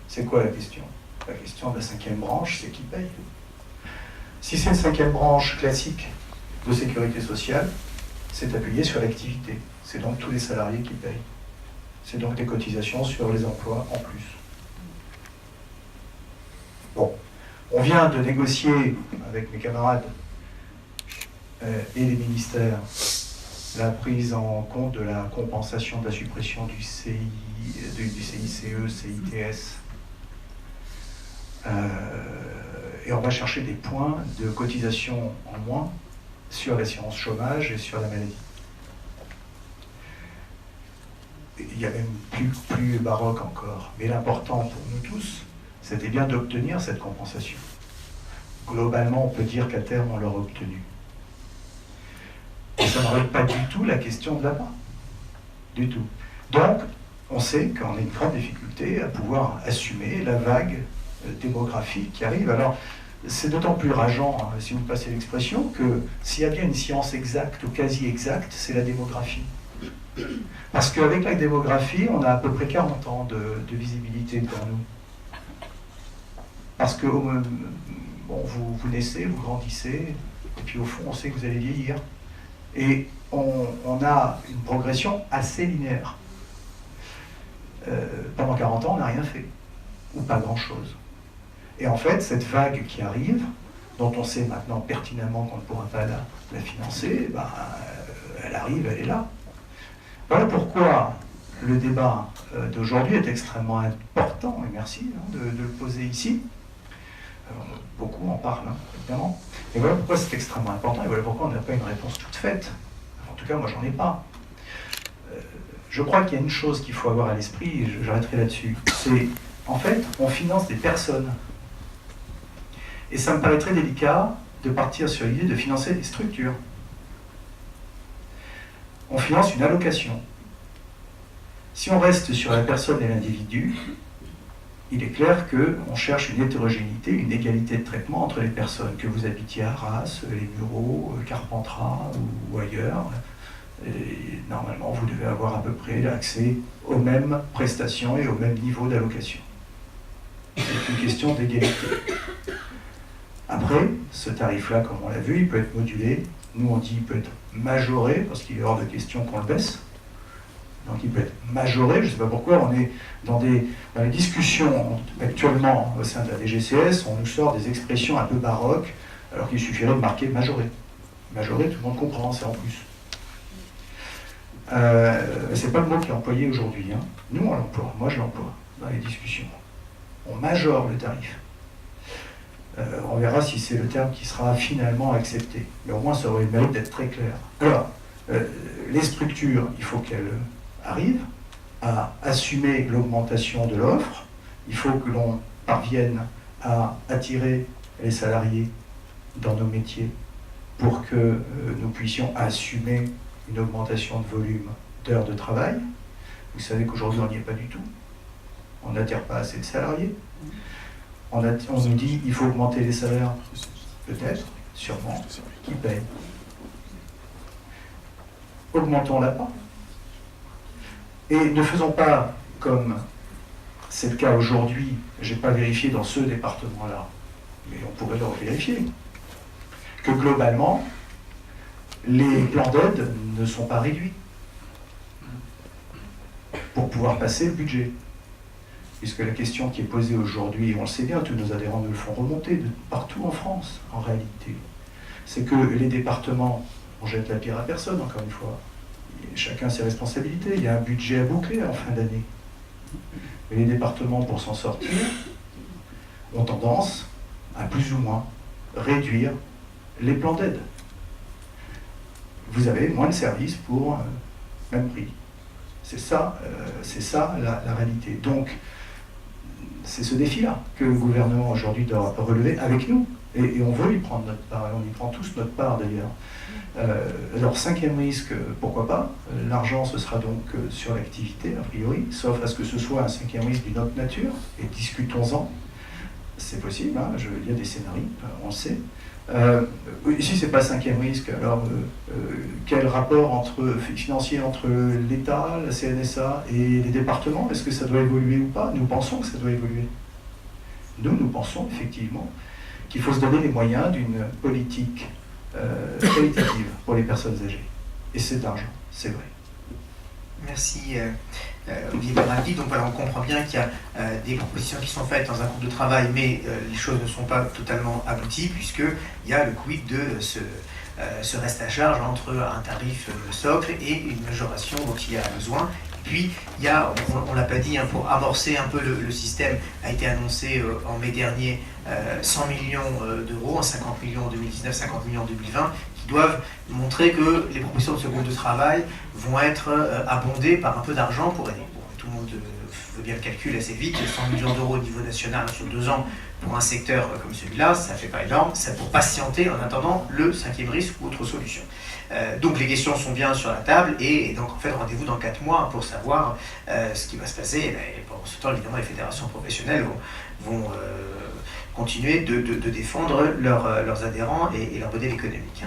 C'est quoi la question? La question de la 5e branche, c'est qui paye? Si c'est une 5e branche classique de sécurité sociale, c'est appuyé sur l'activité. C'est donc tous les salariés qui payent. C'est donc des cotisations sur les emplois en plus. Bon, on vient de négocier avec mes camarades et les ministères la prise en compte de la compensation de la suppression du CICE, CITS. Et on va chercher des points de cotisation en moins sur l'assurance chômage et sur la maladie. Il y a même plus baroque encore. Mais l'important pour nous tous, c'était bien d'obtenir cette compensation. Globalement, on peut dire qu'à terme, on l'aura obtenue. Et ça ne règle pas du tout la question de là-bas. Du tout. Donc, on sait qu'on a une grande difficulté à pouvoir assumer la vague démographique qui arrive. Alors, c'est d'autant plus rageant, si vous me passez l'expression, que s'il y a bien une science exacte ou quasi exacte, c'est la démographie. Parce qu'avec la démographie, on a à peu près 40 ans de visibilité devant nous. Parce que vous naissez, vous grandissez, et puis au fond, on sait que vous allez vieillir. Et on a une progression assez linéaire. Pendant 40 ans, on n'a rien fait, ou pas grand-chose. Et en fait, cette vague qui arrive, dont on sait maintenant pertinemment qu'on ne pourra pas la financer, elle arrive, elle est là. Voilà pourquoi le débat d'aujourd'hui est extrêmement important, et merci de le poser ici. Beaucoup en parlent, évidemment. Et voilà pourquoi c'est extrêmement important, et voilà pourquoi on n'a pas une réponse toute faite. En tout cas, moi, j'en ai pas. Je crois qu'il y a une chose qu'il faut avoir à l'esprit, et j'arrêterai là-dessus, c'est, en fait, on finance des personnes. Et ça me paraît très délicat de partir sur l'idée de financer des structures. On finance une allocation. Si on reste sur la personne et l'individu, il est clair qu'on cherche une hétérogénéité, une égalité de traitement entre les personnes, que vous habitiez à Arras, les Mureaux, Carpentras ou ailleurs. Et normalement, vous devez avoir à peu près accès aux mêmes prestations et au même niveau d'allocation. C'est une question d'égalité. Après, ce tarif-là, comme on l'a vu, il peut être modulé. Nous, on dit qu'il peut être majoré, parce qu'il est hors de question qu'on le baisse. Donc il peut être majoré, je ne sais pas pourquoi, on est dans les discussions actuellement au sein de la DGCS, on nous sort des expressions un peu baroques, alors qu'il suffirait de marquer majoré. Majoré, tout le monde comprend, c'est en plus. C'est pas le mot qui est employé aujourd'hui. Hein. Nous, on l'emploie, moi je l'emploie dans les discussions. On majore le tarif. On verra si c'est le terme qui sera finalement accepté. Mais au moins, ça aurait le mérite d'être très clair. Alors, les structures, il faut qu'elles arrivent à assumer l'augmentation de l'offre. Il faut que l'on parvienne à attirer les salariés dans nos métiers pour que nous puissions assumer une augmentation de volume d'heures de travail. Vous savez qu'aujourd'hui, on n'y est pas du tout. On n'attire pas assez de salariés. On nous dit qu'il faut augmenter les salaires. Peut-être, sûrement. Qui paye? Augmentons-la pas. Et ne faisons pas comme c'est le cas aujourd'hui, je n'ai pas vérifié dans ce département-là, mais on pourrait le vérifier, que globalement, les plans d'aide ne sont pas réduits pour pouvoir passer le budget. Puisque la question qui est posée aujourd'hui, et on le sait bien, tous nos adhérents nous le font remonter de partout en France, en réalité, c'est que les départements, on jette la pierre à personne, encore une fois, chacun ses responsabilités, il y a un budget à boucler en fin d'année. Mais les départements, pour s'en sortir, ont tendance à plus ou moins réduire les plans d'aide. Vous avez moins de services pour même prix. C'est ça la réalité. Donc, c'est ce défi-là que le gouvernement aujourd'hui doit relever avec nous. Et on veut y prendre notre part, et on y prend tous notre part d'ailleurs. Alors, cinquième risque, pourquoi pas. L'argent, ce sera donc sur l'activité, a priori, sauf à ce que ce soit un cinquième risque d'une autre nature, et discutons-en. C'est possible, hein, il y a des scénarios, on le sait. Ici, c'est pas cinquième risque. Alors, quel rapport financier entre l'État, la CNSA et les départements? Est-ce que ça doit évoluer ou pas? Nous pensons que ça doit évoluer. Nous pensons effectivement qu'il faut se donner les moyens d'une politique qualitative pour les personnes âgées. Et c'est de l'argent, c'est vrai. Merci Olivier Bernardi. Donc voilà, on comprend bien qu'il y a des propositions qui sont faites dans un groupe de travail, mais les choses ne sont pas totalement abouties, puisqu'il y a le quid de ce reste à charge entre un tarif socle et une majoration dont il y a besoin. Et puis, il y a, on ne l'a pas dit, hein, pour amorcer un peu le système, a été annoncé en mai dernier 100 millions d'euros, 50 millions en 2019, 50 millions en 2020, qui doivent montrer que les propositions de ce groupe de travail vont être abondées par un peu d'argent pour aider. Bon, tout le monde veut bien le calcul assez vite, 100 millions d'euros au niveau national sur 2 ans pour un secteur comme celui-là, ça ne fait pas énorme, c'est pour patienter en attendant le cinquième risque ou autre solution. Donc les questions sont bien sur la table et donc en fait rendez-vous dans 4 mois pour savoir ce qui va se passer. Et pendant ce temps, évidemment, les fédérations professionnelles vont continuer de défendre leurs adhérents et leur modèle économique.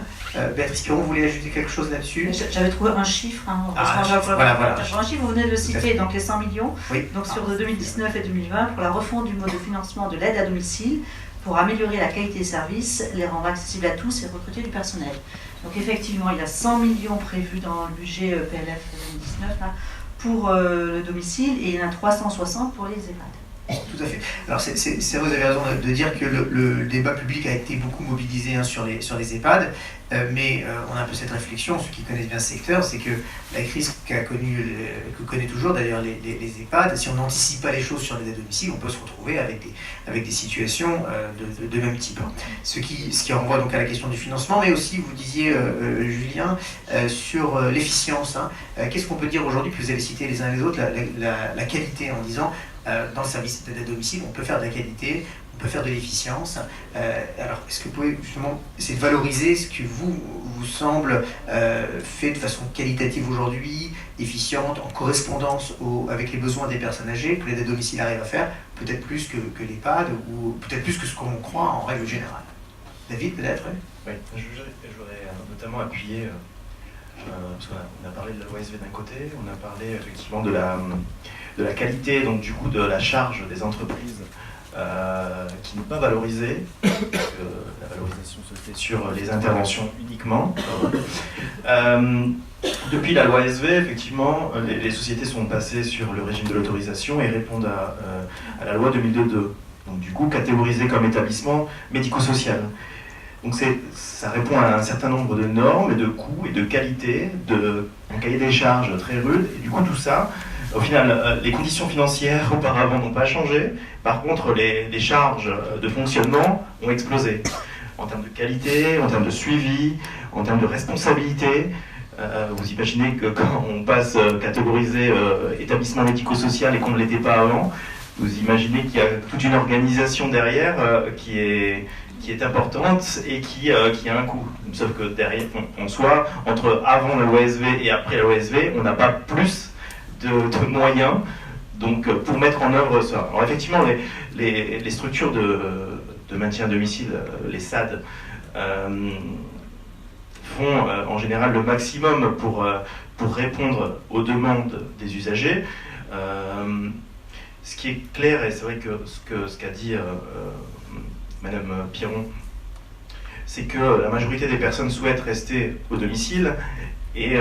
Béatrice Piron, vous voulez ajouter quelque chose là-dessus? J'avais trouvé un chiffre. Voilà. Un chiffre, vous venez de le citer, donc les 100 millions. Oui. Donc sur 2019 et 2020, pour la refonte du mode de financement de l'aide à domicile, pour améliorer la qualité des services, les rendre accessibles à tous et recruter du personnel. Donc effectivement, il y a 100 millions prévus dans le budget PLF 2019 là, pour le domicile et il y en a 360 pour les EHPAD. Tout à fait. Alors c'est vous avez raison de dire que le débat public a été beaucoup mobilisé sur les EHPAD, mais on a un peu cette réflexion, ceux qui connaissent bien ce secteur, c'est que la crise que connaît toujours d'ailleurs les EHPAD, si on n'anticipe pas les choses sur les aides à domicile, on peut se retrouver avec des situations de même type. Ce qui renvoie donc à la question du financement, mais aussi, vous disiez, Julien, sur l'efficience. Qu'est-ce qu'on peut dire aujourd'hui, que vous avez cité les uns et les autres, la qualité, en disant dans le service d'aide à domicile, on peut faire de la qualité, on peut faire de l'efficience. Alors, est-ce que vous pouvez justement essayer de valoriser ce que vous semble fait de façon qualitative aujourd'hui, efficiente, en correspondance avec les besoins des personnes âgées, que l'aide à domicile arrive à faire, peut-être plus que l'EHPAD, ou peut-être plus que ce qu'on croit en règle générale? David, peut-être? Oui, je voudrais notamment appuyer, parce qu'on a parlé de la loi ASV d'un côté, on a parlé effectivement de la qualité, donc du coup de la charge des entreprises qui n'est pas valorisée, parce que la valorisation se fait sur les interventions uniquement. Depuis la loi ASV, effectivement, les sociétés sont passées sur le régime de l'autorisation et répondent à la loi 2002. Donc du coup catégorisées comme établissement médico-social. Donc ça répond à un certain nombre de normes et de coûts et de qualité, un cahier des charges très rude, et du coup tout ça, au final, les conditions financières auparavant n'ont pas changé, par contre les charges de fonctionnement ont explosé. En termes de qualité, en termes de suivi, en termes de responsabilité. Vous imaginez que quand on passe catégorisé établissement médico-social et qu'on ne l'était pas avant, vous imaginez qu'il y a toute une organisation derrière qui est importante et qui a un coût. Sauf que derrière, en soi, entre avant la loi ASV et après la loi ASV, on n'a pas plus de moyens donc, pour mettre en œuvre ça. Alors effectivement, les structures de maintien à domicile, les SAD, font en général le maximum pour répondre aux demandes des usagers. Ce qui est clair, et c'est vrai que ce qu'a dit Madame Piron, c'est que la majorité des personnes souhaitent rester au domicile, et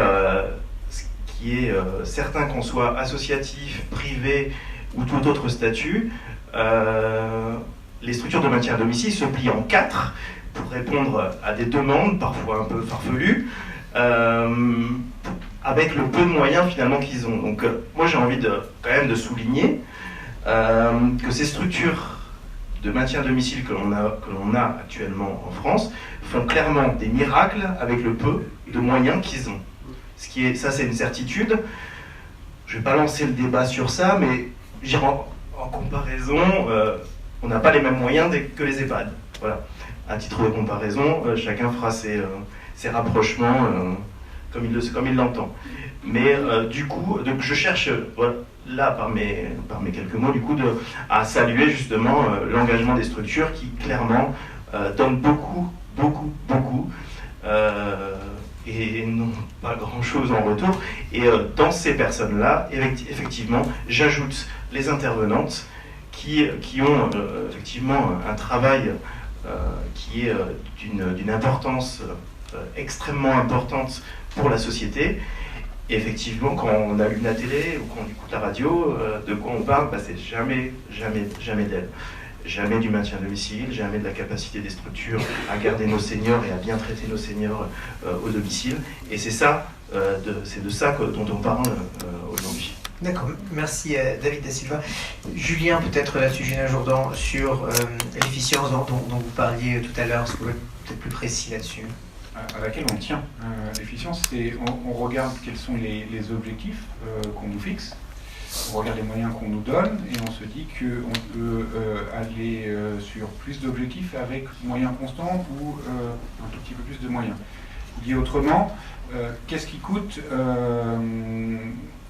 ce qui est certain, qu'on soit associatif, privé ou tout autre statut, les structures de maintien à domicile se plient en 4 pour répondre à des demandes parfois un peu farfelues, avec le peu de moyens finalement qu'ils ont. Donc moi j'ai envie quand même de souligner que ces structures de maintien à domicile que l'on a actuellement en France font clairement des miracles avec le peu de moyens qu'ils ont. Ça, c'est une certitude. Je ne vais pas lancer le débat sur ça, mais en comparaison, on n'a pas les mêmes moyens que les EHPAD. Voilà. À titre de comparaison, chacun fera ses rapprochements comme il l'entend. Mais du coup, donc je cherche, voilà, là, par mes quelques mots, du coup, à saluer justement l'engagement des structures qui, clairement, donnent beaucoup, et n'ont pas grand-chose en retour. Et dans ces personnes-là, effectivement, j'ajoute les intervenantes qui ont effectivement un travail qui est d'une importance extrêmement importante pour la société. Et effectivement, quand on allume la télé ou quand on écoute la radio, de quoi on parle, c'est jamais d'elle. Jamais du maintien à domicile, jamais de la capacité des structures à garder nos seniors et à bien traiter nos seniors au domicile. Et c'est ça, c'est de ça dont on parle aujourd'hui. D'accord, merci David Da Silva. Julien, peut-être là-dessus, Julien Jourdan, sur l'efficience dont vous parliez tout à l'heure, est-ce que vous pouvez être peut-être plus précis là-dessus? À laquelle on tient. L'efficience, c'est on regarde quels sont les objectifs qu'on nous fixe, on regarde les moyens qu'on nous donne et on se dit qu'on peut aller sur plus d'objectifs avec moyens constants ou un tout petit peu plus de moyens. Dit autrement, qu'est-ce qui coûte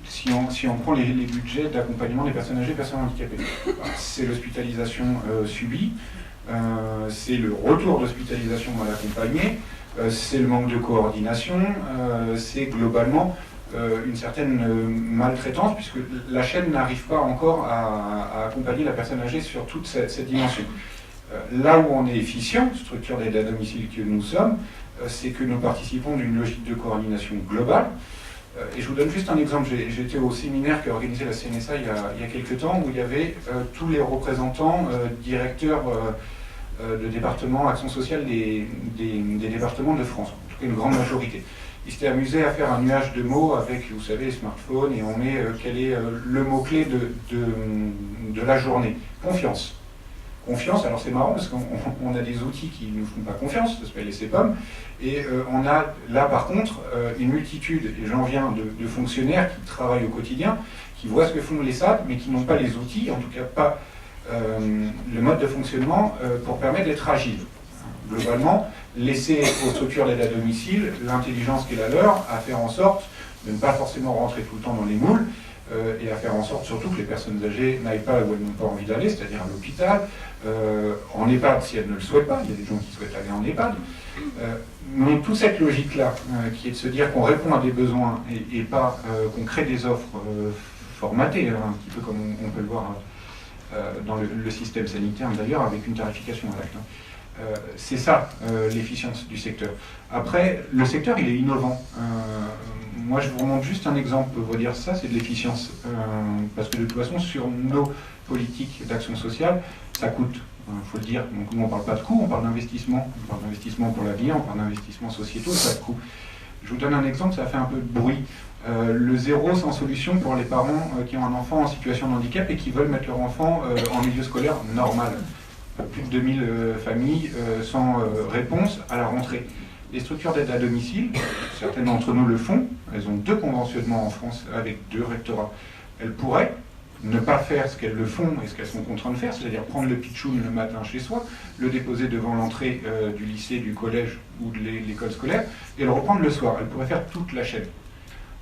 si on prend les budgets d'accompagnement des personnes âgées et personnes handicapées? C'est l'hospitalisation subie, c'est le retour d'hospitalisation mal accompagné, c'est le manque de coordination, c'est globalement une certaine maltraitance, puisque la chaîne n'arrive pas encore à accompagner la personne âgée sur toute cette dimension. Là où on est efficient, structure d'aide à domicile que nous sommes, c'est que nous participons d'une logique de coordination globale. Et je vous donne juste un exemple. J'étais au séminaire qu'a organisé la CNSA il y a quelques temps, où il y avait tous les représentants, directeurs de départements, action sociale des départements de France, en tout cas une grande majorité. Ils s'étaient amusés à faire un nuage de mots avec, vous savez, les smartphones, et on met quel est le mot-clé de la journée. Confiance. Confiance, alors c'est marrant parce qu'on a des outils qui ne nous font pas confiance, ça s'appelle les CEPOM, et on a là par contre une multitude, et j'en viens, de fonctionnaires qui travaillent au quotidien, qui voient ce que font les SAD, mais qui n'ont pas les outils, en tout cas pas le mode de fonctionnement pour permettre d'être agile. Globalement, laisser aux structures d'aide à domicile l'intelligence qui est la leur, à faire en sorte de ne pas forcément rentrer tout le temps dans les moules, et à faire en sorte surtout que les personnes âgées n'aillent pas où elles n'ont pas envie d'aller, c'est-à-dire à l'hôpital, en EHPAD si elles ne le souhaitent pas, il y a des gens qui souhaitent aller en EHPAD. Mais toute cette logique-là, qui est de se dire qu'on répond à des besoins et pas qu'on crée des offres formatées, un petit peu comme on peut le voir dans le système sanitaire d'ailleurs, avec une tarification à l'acte. C'est ça l'efficience du secteur. Après, le secteur il est innovant. Moi je vous remonte juste un exemple pour vous dire ça, c'est de l'efficience. Parce que de toute façon, sur nos politiques d'action sociale, ça coûte, il faut le dire. Donc nous on ne parle pas de coût, on parle d'investissement. On parle d'investissement pour l'avenir, on parle d'investissement sociétaux, ça a de coût. Je vous donne un exemple, ça fait un peu de bruit. Le zéro sans solution pour les parents qui ont un enfant en situation de handicap et qui veulent mettre leur enfant en milieu scolaire normal. Plus de 2000 familles sans réponse à la rentrée. Les structures d'aide à domicile, certaines d'entre nous le font, elles ont 2 conventionnements en France avec 2 rectorats. Elles pourraient ne pas faire ce qu'elles le font et ce qu'elles sont contraintes de faire, c'est-à-dire prendre le pitchoun le matin chez soi, le déposer devant l'entrée du lycée, du collège ou de l'école scolaire, et le reprendre le soir. Elles pourraient faire toute la chaîne,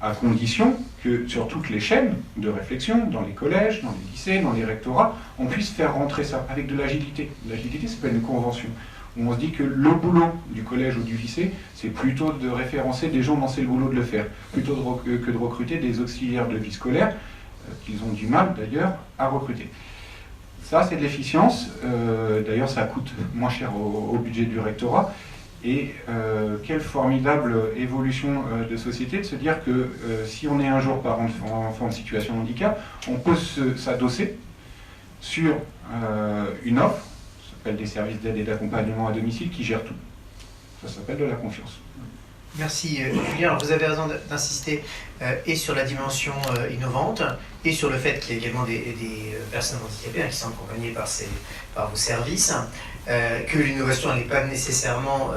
à condition que sur toutes les chaînes de réflexion, dans les collèges, dans les lycées, dans les rectorats, on puisse faire rentrer ça avec de l'agilité. L'agilité, c'est pas une convention. Où on se dit que le boulot du collège ou du lycée, c'est plutôt de référencer des gens dont c'est le boulot de le faire, plutôt que de recruter des auxiliaires de vie scolaire, qu'ils ont du mal d'ailleurs à recruter. Ça, c'est de l'efficience. D'ailleurs, ça coûte moins cher au budget du rectorat. Et quelle formidable évolution de société de se dire que si on est un jour par enfant en situation de handicap, on peut s'adosser sur une offre, ça s'appelle des services d'aide et d'accompagnement à domicile, qui gère tout. Ça s'appelle de la confiance. Merci Julien. Alors, vous avez raison d'insister et sur la dimension innovante et sur le fait qu'il y a également des personnes handicapées qui sont accompagnées par vos services, que l'innovation elle n'est pas nécessairement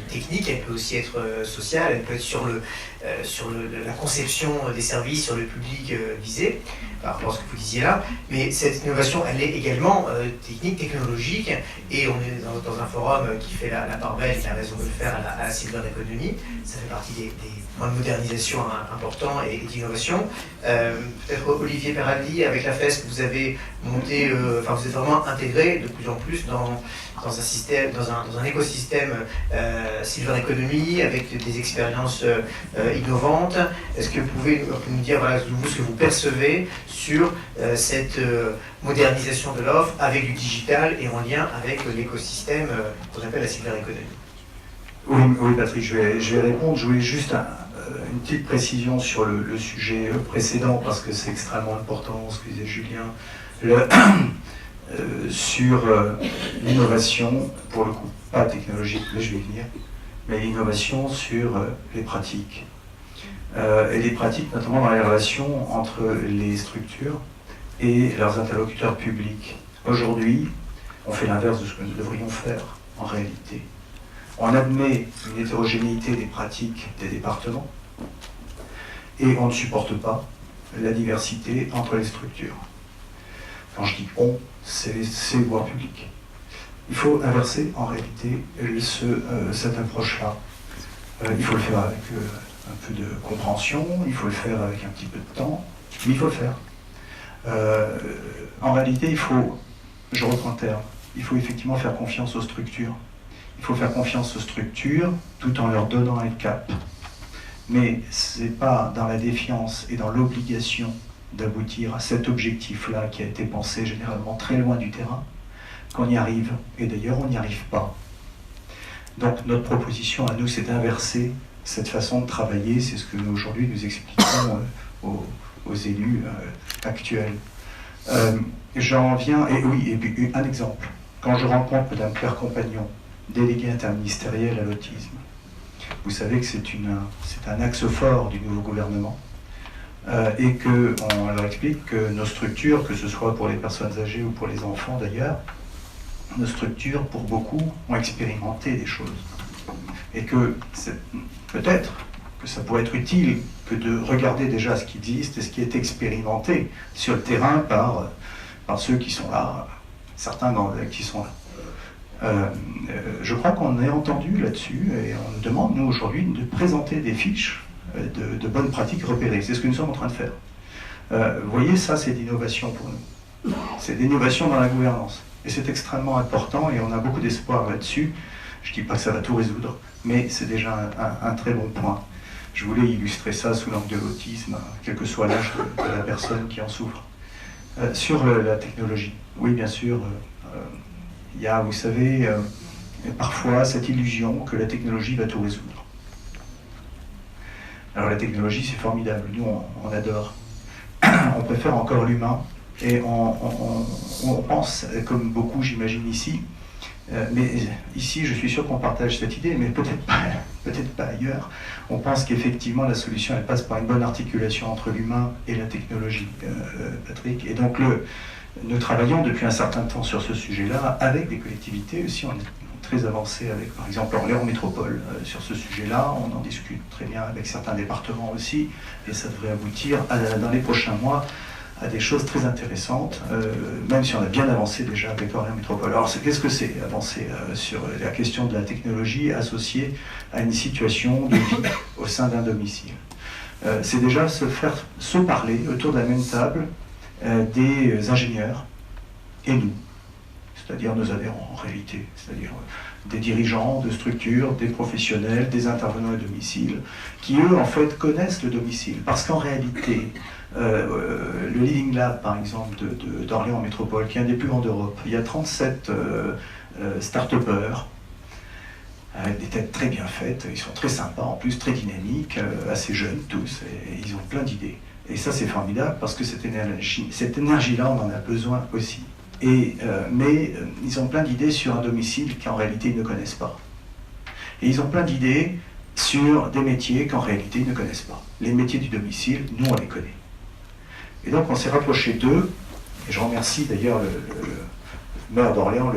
technique, elle peut aussi être sociale, elle peut être sur la conception des services, sur le public visé, par rapport à ce que vous disiez là, mais cette innovation elle est également technique, technologique, et on est dans un forum qui fait la part belle, qui a raison de le faire à la Silver Economy. Ça fait partie des points de modernisation importants et d'innovation. Peut-être Olivier Peraldi, avec la FESC, vous avez monté, vous êtes vraiment intégré de plus en plus dans un système, dans un écosystème Silver Economy, avec des expériences innovantes. Est-ce que vous pouvez nous dire vous, ce que vous percevez sur cette modernisation de l'offre avec du digital et en lien avec l'écosystème qu'on appelle la Silver Economy? Oui, Patrick, je vais répondre. Je voulais juste une petite précision sur le sujet précédent, parce que c'est extrêmement important, ce que disait Julien, sur l'innovation, pour le coup, pas technologique, mais je vais y venir, mais l'innovation sur les pratiques. Et les pratiques, notamment dans les relations entre les structures et leurs interlocuteurs publics. Aujourd'hui, on fait l'inverse de ce que nous devrions faire, en réalité. On admet une hétérogénéité des pratiques des départements et on ne supporte pas la diversité entre les structures. Quand je dis on, c'est le pouvoir public. Il faut inverser en réalité cette approche-là. Il faut le faire avec un peu de compréhension, il faut le faire avec un petit peu de temps, mais il faut le faire. En réalité, je reprends le terme, il faut effectivement faire confiance aux structures. Il faut faire confiance aux structures tout en leur donnant un cap. Mais ce n'est pas dans la défiance et dans l'obligation d'aboutir à cet objectif-là qui a été pensé généralement très loin du terrain qu'on y arrive. Et d'ailleurs, on n'y arrive pas. Donc notre proposition à nous, c'est d'inverser cette façon de travailler. C'est ce que nous, aujourd'hui, nous expliquons aux élus actuels. J'en viens, et oui, et puis un exemple. Quand je rencontre Mme Claire Compagnon, déléguée interministérielle à l'autisme, vous savez que c'est un axe fort du nouveau gouvernement, et qu'on leur explique que nos structures, que ce soit pour les personnes âgées ou pour les enfants d'ailleurs, nos structures, pour beaucoup, ont expérimenté des choses. Et que peut-être que ça pourrait être utile que de regarder déjà ce qui existe et ce qui est expérimenté sur le terrain par ceux qui sont là, certains qui sont là. Je crois qu'on est entendu là-dessus et on nous demande, nous, aujourd'hui, de présenter des fiches de bonnes pratiques repérées. C'est ce que nous sommes en train de faire. Vous voyez, ça, c'est d'innovation pour nous. C'est d'innovation dans la gouvernance. Et c'est extrêmement important et on a beaucoup d'espoir là-dessus. Je ne dis pas que ça va tout résoudre, mais c'est déjà un très bon point. Je voulais illustrer ça sous l'angle de l'autisme, quel que soit l'âge de la personne qui en souffre. Sur la technologie, oui, bien sûr, il y a, vous savez, parfois cette illusion que la technologie va tout résoudre. Alors la technologie, c'est formidable, nous on adore. On préfère encore l'humain et on pense, comme beaucoup j'imagine ici, mais ici je suis sûr qu'on partage cette idée, mais peut-être pas ailleurs. On pense qu'effectivement la solution elle passe par une bonne articulation entre l'humain et la technologie, Patrick. Et donc nous travaillons depuis un certain temps sur ce sujet-là avec des collectivités aussi. On est très avancé avec, par exemple, Orléans Métropole sur ce sujet-là. On en discute très bien avec certains départements aussi, et ça devrait aboutir dans les prochains mois à des choses très intéressantes, même si on a bien avancé déjà avec Orléans Métropole. Alors, qu'est-ce que c'est avancer sur la question de la technologie associée à une situation de vie au sein d'un domicile? C'est déjà se parler autour de la même table des ingénieurs et nous, c'est-à-dire nos adhérents en réalité, c'est-à-dire des dirigeants de structures, des professionnels, des intervenants à domicile, qui eux en fait connaissent le domicile. Parce qu'en réalité, le Living Lab par exemple d'Orléans Métropole, qui est un des plus grands d'Europe, il y a 37 start-upers, avec des têtes très bien faites, ils sont très sympas, en plus très dynamiques, assez jeunes tous, et ils ont plein d'idées. Et ça c'est formidable parce que cette énergie-là, on en a besoin aussi. Mais ils ont plein d'idées sur un domicile qu'en réalité ils ne connaissent pas. Et ils ont plein d'idées sur des métiers qu'en réalité ils ne connaissent pas. Les métiers du domicile, nous on les connaît. Et donc on s'est rapproché d'eux, et je remercie d'ailleurs le maire d'Orléans,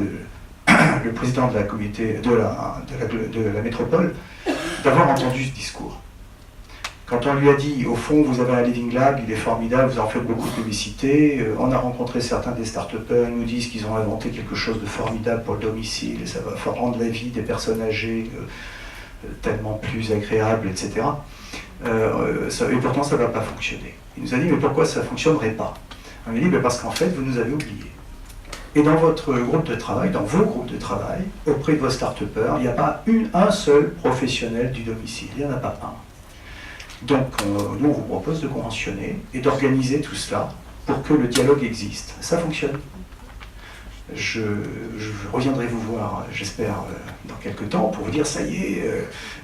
le président de la communauté, de la métropole, d'avoir entendu ce discours. Quand on lui a dit, au fond, vous avez un Living Lab, il est formidable, vous en faites beaucoup de publicité, on a rencontré certains des start-upers, ils nous disent qu'ils ont inventé quelque chose de formidable pour le domicile, et ça va rendre la vie des personnes âgées tellement plus agréable, etc. Et pourtant, ça ne va pas fonctionner. Il nous a dit, mais pourquoi ça ne fonctionnerait pas? On lui a dit, parce qu'en fait, vous nous avez oubliés. Et dans votre groupe de travail, dans vos groupes de travail, auprès de vos start-upers, il n'y a pas un seul professionnel du domicile, il n'y en a pas un. Donc, nous, on vous propose de conventionner et d'organiser tout cela pour que le dialogue existe. Ça fonctionne. Je reviendrai vous voir, j'espère, dans quelques temps, pour vous dire, ça y est,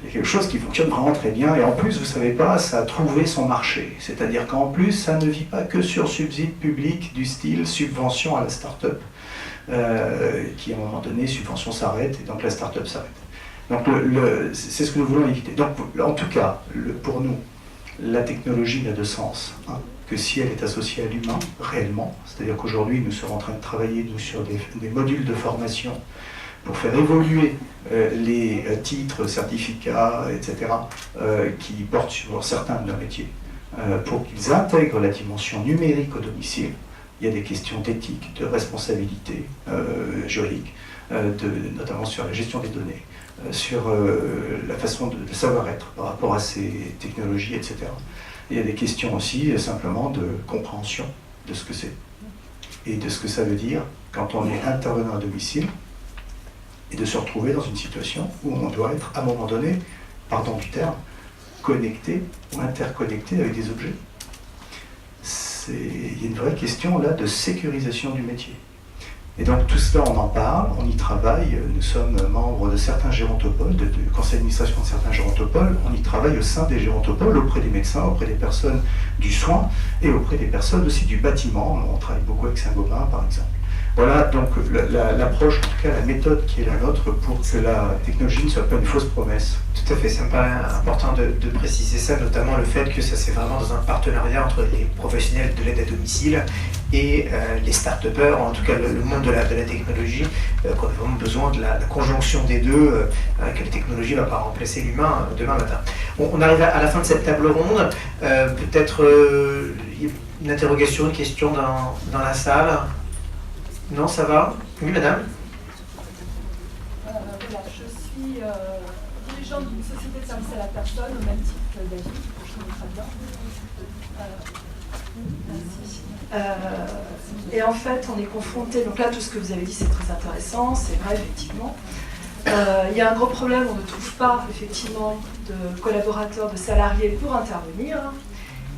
il y a quelque chose qui fonctionne vraiment très bien. Et en plus, vous ne savez pas, ça a trouvé son marché. C'est-à-dire qu'en plus, ça ne vit pas que sur subside public du style subvention à la start-up, qui à un moment donné, subvention s'arrête, et donc la start-up s'arrête. Donc c'est ce que nous voulons éviter. Donc en tout cas, pour nous, la technologie n'a de sens que si elle est associée à l'humain, réellement. C'est-à-dire qu'aujourd'hui, nous sommes en train de travailler sur des modules de formation pour faire évoluer les titres, certificats, etc., qui portent sur certains de nos métiers, pour qu'ils intègrent la dimension numérique au domicile. Il y a des questions d'éthique, de responsabilité juridique, notamment sur la gestion des données, sur la façon de savoir-être par rapport à ces technologies, etc. Il y a des questions aussi simplement de compréhension de ce que c'est et de ce que ça veut dire quand on est intervenant à domicile et de se retrouver dans une situation où on doit être, à un moment donné, pardon du terme, connecté ou interconnecté avec des objets. Il y a une vraie question là de sécurisation du métier. Et donc tout cela, on en parle, on y travaille, nous sommes membres de certains gérontopoles, du conseil d'administration de certains gérontopoles, on y travaille au sein des gérontopoles, auprès des médecins, auprès des personnes du soin et auprès des personnes aussi du bâtiment. On travaille beaucoup avec Saint-Gobain par exemple. Voilà donc l'approche, en tout cas la méthode qui est la nôtre pour que la technologie ne soit pas une fausse promesse. Tout à fait, ça me paraît important de préciser ça, notamment le fait que ça c'est vraiment dans un partenariat entre les professionnels de l'aide à domicile et les start-upers, en tout cas le monde de la technologie, qu'on a vraiment besoin de la conjonction des deux, que la technologie ne va pas remplacer l'humain demain matin. Bon, on arrive à la fin de cette table ronde, peut-être une interrogation, une question dans la salle. Non, ça va? Oui, madame. Voilà, je suis dirigeante d'une société de service à la personne, au même titre que David, que je connais très bien. Merci. Et en fait, on est confronté, donc là, tout ce que vous avez dit, c'est très intéressant, c'est vrai, effectivement. Il y a un gros problème, on ne trouve pas, effectivement, de collaborateurs, de salariés pour intervenir.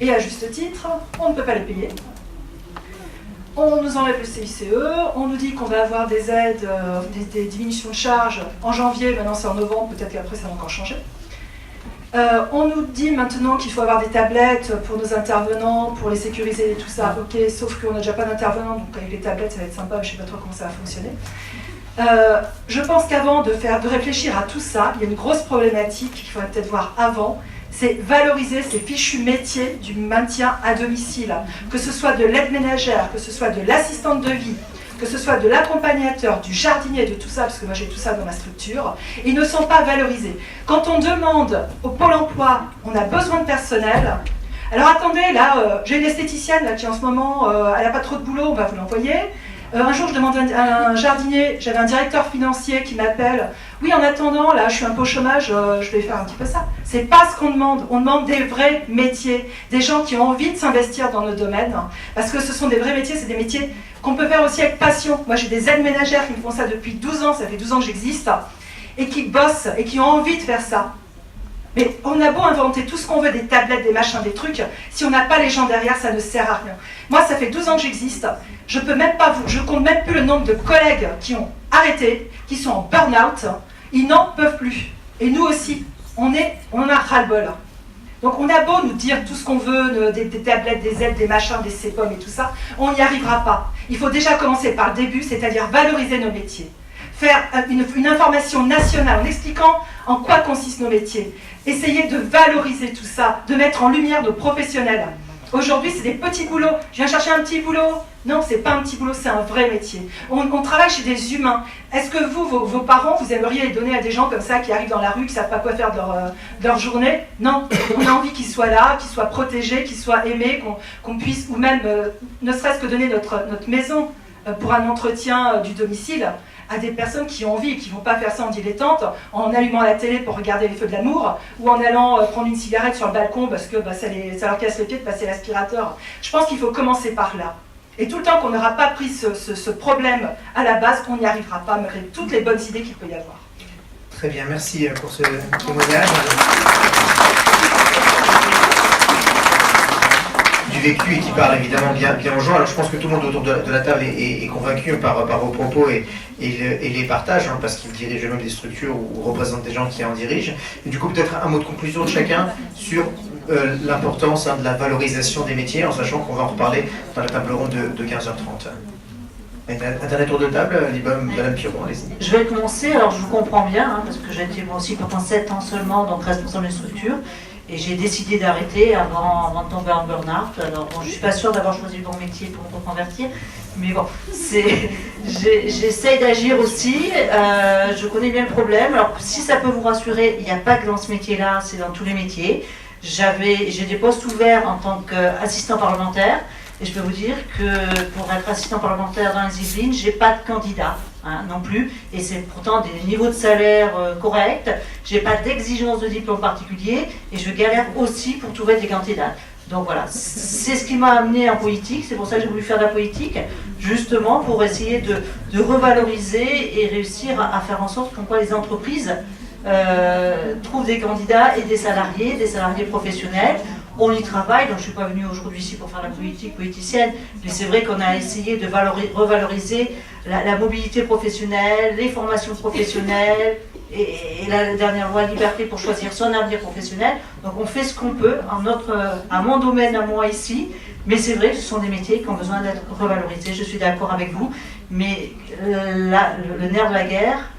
Et à juste titre, on ne peut pas les payer. On nous enlève le CICE, on nous dit qu'on va avoir des aides, des diminutions de charges en janvier, maintenant c'est en novembre, peut-être qu'après ça va encore changer. On nous dit maintenant qu'il faut avoir des tablettes pour nos intervenants, pour les sécuriser et tout ça, ok, sauf qu'on n'a déjà pas d'intervenants, donc avec les tablettes ça va être sympa, mais je ne sais pas trop comment ça va fonctionner. Je pense qu'avant de réfléchir à tout ça, il y a une grosse problématique qu'il faudrait peut-être voir avant, c'est valoriser ces fichus métiers du maintien à domicile, que ce soit de l'aide ménagère, que ce soit de l'assistante de vie, que ce soit de l'accompagnateur, du jardinier, de tout ça, parce que moi j'ai tout ça dans ma structure, ils ne sont pas valorisés. Quand on demande au Pôle emploi, on a besoin de personnel, alors attendez, là, j'ai une esthéticienne là, qui en ce moment, elle n'a pas trop de boulot, on va vous l'envoyer. Un jour, je demande à un jardinier, j'avais un directeur financier qui m'appelle. Oui, en attendant, là, je suis un peu au chômage, je vais faire un petit peu ça. C'est pas ce qu'on demande. On demande des vrais métiers, des gens qui ont envie de s'investir dans nos domaines, parce que ce sont des vrais métiers, c'est des métiers qu'on peut faire aussi avec passion. Moi, j'ai des aides ménagères qui me font ça depuis 12 ans, ça fait 12 ans que j'existe, et qui bossent, et qui ont envie de faire ça. Mais on a beau inventer tout ce qu'on veut, des tablettes, des machins, des trucs, si on n'a pas les gens derrière, ça ne sert à rien. Moi, ça fait 12 ans que j'existe, je compte même plus le nombre de collègues qui ont arrêté, qui sont en burn-out, ils n'en peuvent plus. Et nous aussi, on en a ras-le-bol. Donc on a beau nous dire tout ce qu'on veut, des tablettes, des aides, des machins, des CEPOM et tout ça, on n'y arrivera pas. Il faut déjà commencer par le début, c'est-à-dire valoriser nos métiers. faire une information nationale en expliquant en quoi consistent nos métiers. Essayer de valoriser tout ça, de mettre en lumière nos professionnels. Aujourd'hui, c'est des petits boulots. Je viens chercher un petit boulot. Non, c'est pas un petit boulot, c'est un vrai métier. On travaille chez des humains. Est-ce que vous, vos parents, vous aimeriez les donner à des gens comme ça qui arrivent dans la rue, qui ne savent pas quoi faire de leur journée? Non, on a envie qu'ils soient là, qu'ils soient protégés, qu'ils soient aimés, qu'on puisse, ou même, ne serait-ce que donner notre maison pour un entretien du domicile à des personnes qui ont envie et qui ne vont pas faire ça en dilettante, en allumant la télé pour regarder les feux de l'amour, ou en allant prendre une cigarette sur le balcon parce que ça leur casse les pieds de passer l'aspirateur. Je pense qu'il faut commencer par là. Et tout le temps qu'on n'aura pas pris ce problème à la base, on n'y arrivera pas, malgré toutes les bonnes idées qu'il peut y avoir. Très bien, merci pour ce témoignage. Du vécu et qui parle évidemment bien aux gens. Alors je pense que tout le monde autour de la table est convaincu par vos propos et les partage, hein, parce qu'ils dirigent eux-mêmes des structures ou représentent des gens qui en dirigent. Et du coup, peut-être un mot de conclusion de chacun sur l'importance de la valorisation des métiers, en sachant qu'on va en reparler dans la table ronde de 15h30. Un dernier tour de table, Madame Piron, allez-y. Je vais commencer, alors je vous comprends bien, hein, parce que j'ai été moi aussi pendant 7 ans seulement, donc responsable d'une structure. Et j'ai décidé d'arrêter avant de tomber en burn-out. Alors bon, je ne suis pas sûre d'avoir choisi le bon métier pour me reconvertir, mais bon, j'essaye d'agir aussi. Je connais bien le problème. Alors si ça peut vous rassurer, il n'y a pas que dans ce métier-là, c'est dans tous les métiers. J'ai des postes ouverts en tant qu'assistant parlementaire. Et je peux vous dire que pour être assistant parlementaire dans les Yvelines, je n'ai pas de candidat non plus. Et c'est pourtant des niveaux de salaire corrects. Je n'ai pas d'exigence de diplôme particulier. Et je galère aussi pour trouver des candidats. Donc voilà, c'est ce qui m'a amené en politique. C'est pour ça que j'ai voulu faire de la politique, justement pour essayer de revaloriser et réussir à faire en sorte qu'en quoi les entreprises trouvent des candidats et des salariés professionnels. On y travaille, donc je ne suis pas venue aujourd'hui ici pour faire la politique politicienne, mais c'est vrai qu'on a essayé de revaloriser la mobilité professionnelle, les formations professionnelles et la dernière loi liberté pour choisir son avenir professionnel. Donc on fait ce qu'on peut à mon domaine, à moi ici, mais c'est vrai que ce sont des métiers qui ont besoin d'être revalorisés, je suis d'accord avec vous, mais le nerf de la guerre,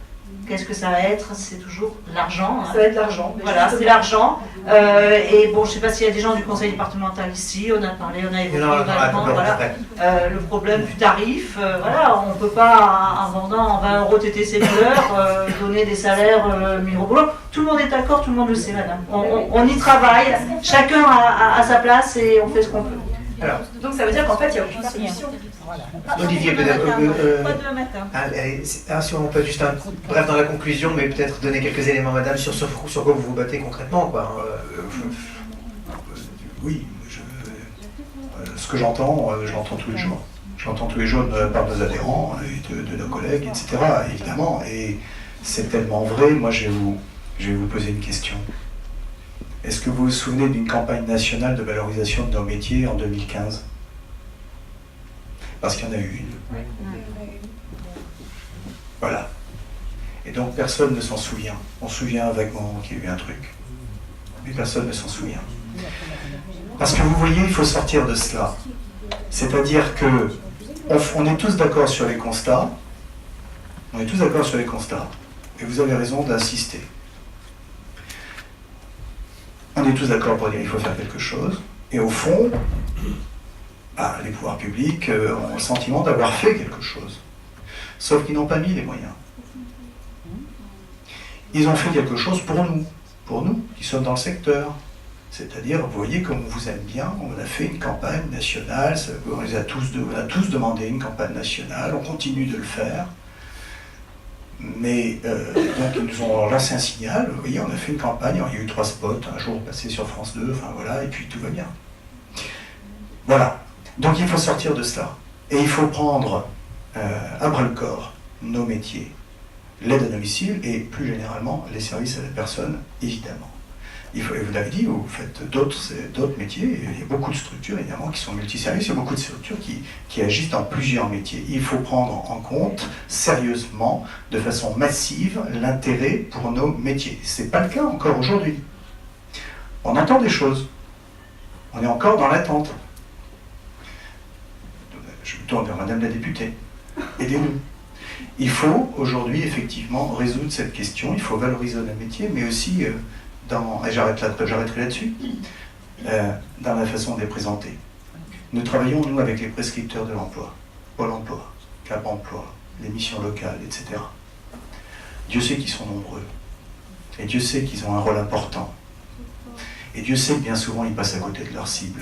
qu'est-ce que ça va être? C'est toujours l'argent. Ça va être l'argent. Voilà, c'est l'argent. Et bon, je ne sais pas s'il y a des gens du conseil départemental ici, on a évoqué également le problème du tarif. Voilà, on ne peut pas, en vendant 20 € TTC de l'heure, donner des salaires 1000 € boulot. Tout le monde est d'accord, tout le monde le sait, madame. On y travaille, chacun a sa place et on fait ce qu'on peut. Alors, donc ça veut dire qu'en fait, il n'y a aucune solution. Olivier, peut-être. Pas demain matin. Si on peut juste bref dans la conclusion, mais peut-être donner quelques éléments, madame, sur quoi vous vous battez concrètement, quoi. Oui, ce que j'entends, je l'entends tous les jours. Je l'entends tous les jours par nos adhérents et de nos collègues, etc. Évidemment. Et c'est tellement vrai. Moi, je vais vous poser une question. Est-ce que vous vous souvenez d'une campagne nationale de valorisation de nos métiers en 2015 ? Parce qu'il y en a eu une. Voilà. Et donc personne ne s'en souvient. On se souvient vaguement qu'il y a eu un truc. Mais personne ne s'en souvient. Parce que vous voyez, il faut sortir de cela. C'est-à-dire que on est tous d'accord sur les constats. On est tous d'accord sur les constats. Et vous avez raison d'insister. On est tous d'accord pour dire qu'il faut faire quelque chose. Et au fond, les pouvoirs publics ont le sentiment d'avoir fait quelque chose. Sauf qu'ils n'ont pas mis les moyens. Ils ont fait quelque chose pour nous qui sommes dans le secteur. C'est-à-dire, vous voyez, comme on vous aime bien, on a fait une campagne nationale, on a tous demandé une campagne nationale, on continue de le faire. Mais donc ils nous ont lancé un signal, vous voyez, on a fait une campagne, il y a eu 3 spots, un jour passé sur France 2, enfin voilà, et puis tout va bien. Voilà. Donc il faut sortir de cela. Et il faut prendre à bras-le-corps nos métiers, l'aide à domicile et plus généralement les services à la personne, évidemment. Et vous l'avez dit, vous faites d'autres métiers, il y a beaucoup de structures évidemment qui sont multiservices, il y a beaucoup de structures qui agissent dans plusieurs métiers. Il faut prendre en compte sérieusement, de façon massive, l'intérêt pour nos métiers. Ce n'est pas le cas encore aujourd'hui. On entend des choses, on est encore dans l'attente. Je me tourne vers Madame la députée, aidez-nous. Il faut aujourd'hui effectivement résoudre cette question, il faut valoriser le métier, mais aussi et j'arrêterai là-dessus, dans la façon de les présenter. Nous travaillons, nous, avec les prescripteurs de l'emploi, Pôle emploi, Cap emploi, les missions locales, etc. Dieu sait qu'ils sont nombreux, et Dieu sait qu'ils ont un rôle important, et Dieu sait que bien souvent ils passent à côté de leur cible.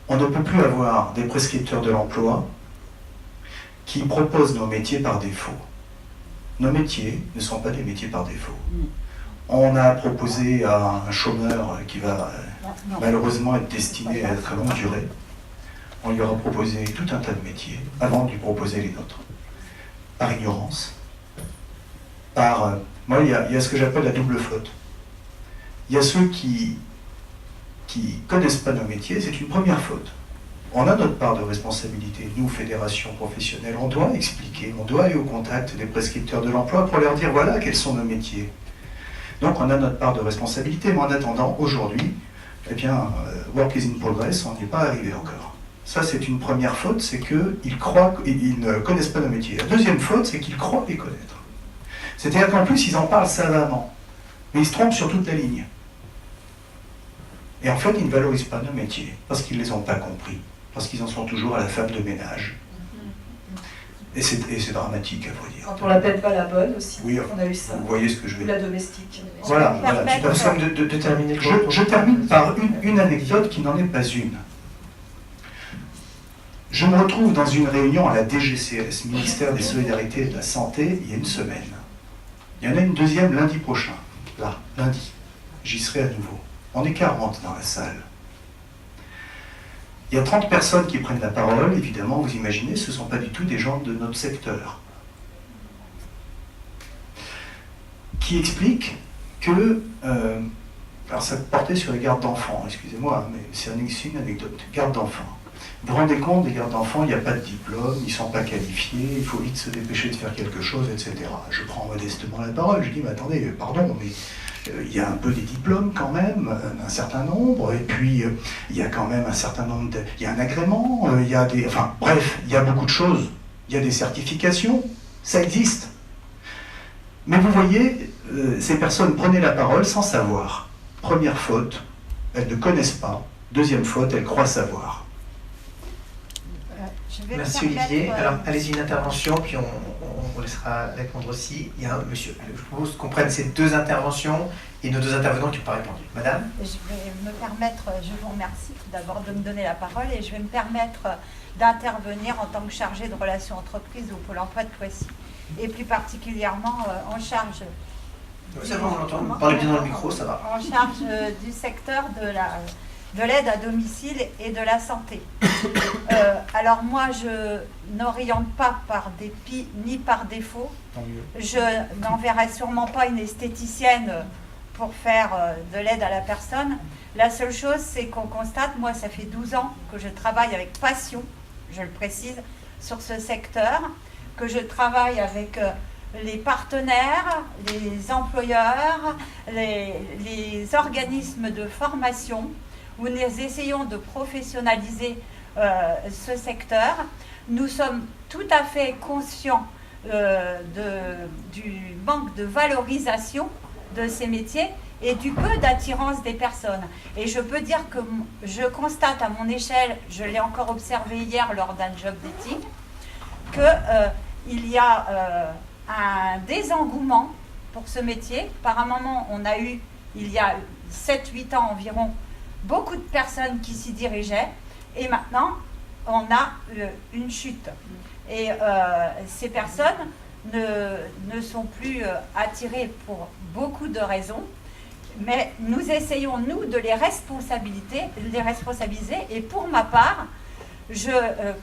On ne peut plus avoir des prescripteurs de l'emploi qui proposent nos métiers par défaut. Nos métiers ne sont pas des métiers par défaut. On a proposé à un chômeur qui va malheureusement être destiné à être à longue durée, on lui aura proposé tout un tas de métiers avant de lui proposer les nôtres. Par ignorance, moi, il y a ce que j'appelle la double faute. Il y a ceux qui connaissent pas nos métiers, c'est une première faute. On a notre part de responsabilité, nous, fédération professionnelle, on doit expliquer, on doit aller au contact des prescripteurs de l'emploi pour leur dire voilà quels sont nos métiers. Donc on a notre part de responsabilité, mais en attendant, aujourd'hui, eh bien, work is in progress, on n'y est pas arrivé encore. Ça, c'est une première faute, c'est qu'ils ne connaissent pas nos métiers. La deuxième faute, c'est qu'ils croient les connaître. C'est-à-dire qu'en plus, ils en parlent savamment, mais ils se trompent sur toute la ligne. Et en fait, ils ne valorisent pas nos métiers, parce qu'ils ne les ont pas compris, parce qu'ils en sont toujours à la femme de ménage. Et c'est dramatique, à vrai dire. Quand on l'appelle pas la bonne aussi, oui, on a eu ça. Vous voyez ce que je veux Ou dire. la domestique. Voilà. Je pense de terminer. Je termine par une anecdote qui n'en est pas une. Je me retrouve dans une réunion à la DGCS, Ministère des Solidarités et de la Santé, il y a une semaine. Il y en a une deuxième lundi prochain. Là, lundi. J'y serai à nouveau. On est 40 dans la salle. Il y a 30 personnes qui prennent la parole, évidemment, vous imaginez, ce ne sont pas du tout des gens de notre secteur. Qui expliquent que... alors ça portait sur les gardes d'enfants, excusez-moi, mais c'est une anecdote. Garde d'enfants. Vous vous rendez compte, des gardes d'enfants, il n'y a pas de diplôme, ils ne sont pas qualifiés, il faut vite se dépêcher de faire quelque chose, etc. Je prends modestement la parole, je dis, mais attendez, pardon, mais il y a un peu des diplômes quand même, un certain nombre, et puis il y a quand même un certain nombre il y a un agrément, il y a des... Enfin, bref, il y a beaucoup de choses, il y a des certifications, ça existe. Mais vous voyez, ces personnes prenaient la parole sans savoir. Première faute, elles ne connaissent pas. Deuxième faute, elles croient savoir. Merci Olivier. Alors, allez-y, une intervention, puis on laissera répondre aussi. Il y a un monsieur. Je propose qu'on prenne ces deux interventions et nos deux intervenants qui n'ont pas répondu. Madame ? Je vais me permettre, je vous remercie tout d'abord de me donner la parole et je vais me permettre d'intervenir en tant que chargée de relations entreprises au Pôle emploi de Poissy. Et plus particulièrement en charge... Ça va, on l'entend. Parlez bien dans le micro, ça va. En charge du secteur de l'aide à domicile et de la santé. Alors moi, je n'oriente pas par dépit ni par défaut. Je n'enverrai sûrement pas une esthéticienne pour faire de l'aide à la personne. La seule chose, c'est qu'on constate, moi ça fait 12 ans que je travaille avec passion, je le précise, sur ce secteur, que je travaille avec les partenaires, les employeurs, les organismes de formation, où nous essayons de professionnaliser ce secteur. Nous sommes tout à fait conscients du manque de valorisation de ces métiers et du peu d'attirance des personnes. Et je peux dire que je constate à mon échelle, je l'ai encore observé hier lors d'un job dating, qu'il y a un désengouement pour ce métier. Par un moment, on a eu, il y a 7-8 ans environ, beaucoup de personnes qui s'y dirigeaient, et maintenant, on a une chute. Et ces personnes ne sont plus attirées pour beaucoup de raisons, mais nous essayons, nous, de les responsabiliser, et pour ma part,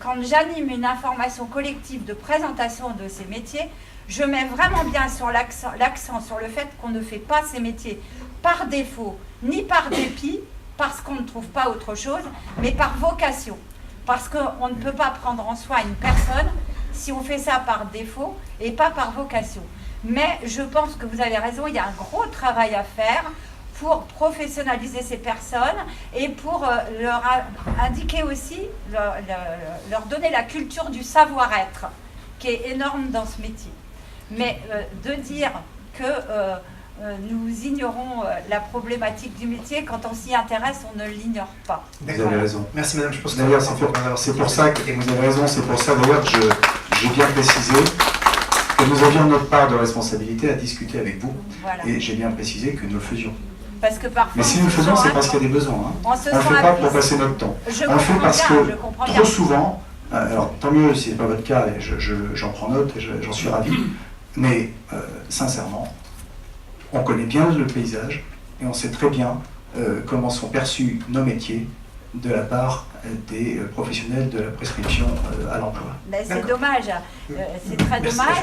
quand j'anime une information collective de présentation de ces métiers, je mets vraiment bien sur l'accent sur le fait qu'on ne fait pas ces métiers par défaut, ni par dépit, parce qu'on ne trouve pas autre chose, mais par vocation. Parce qu'on ne peut pas prendre en soi une personne si on fait ça par défaut et pas par vocation. Mais je pense que vous avez raison, il y a un gros travail à faire. pour professionnaliser ces personnes et pour leur indiquer aussi, leur donner la culture du savoir-être, qui est énorme dans ce métier. Mais de dire que nous ignorons la problématique du métier, quand on s'y intéresse, on ne l'ignore pas. Vous avez raison. Merci madame, je pense que d'ailleurs c'est pour ça que vous avez raison, c'est pour ça d'ailleurs que j'ai bien précisé que nous avions notre part de responsabilité à discuter avec vous. Voilà. Et j'ai bien précisé que nous le faisions. Parce que parfois, mais si nous le faisons, c'est parce qu'il y a des besoins. Hein. On ne le fait pas pour passer notre temps. On le fait parce que trop souvent, alors tant mieux si ce n'est pas votre cas, et j'en prends note et j'en suis ravi, mais sincèrement, on connaît bien le paysage et on sait très bien comment sont perçus nos métiers de la part des professionnels de la prescription à l'emploi. Ben, c'est dommage, c'est très dommage.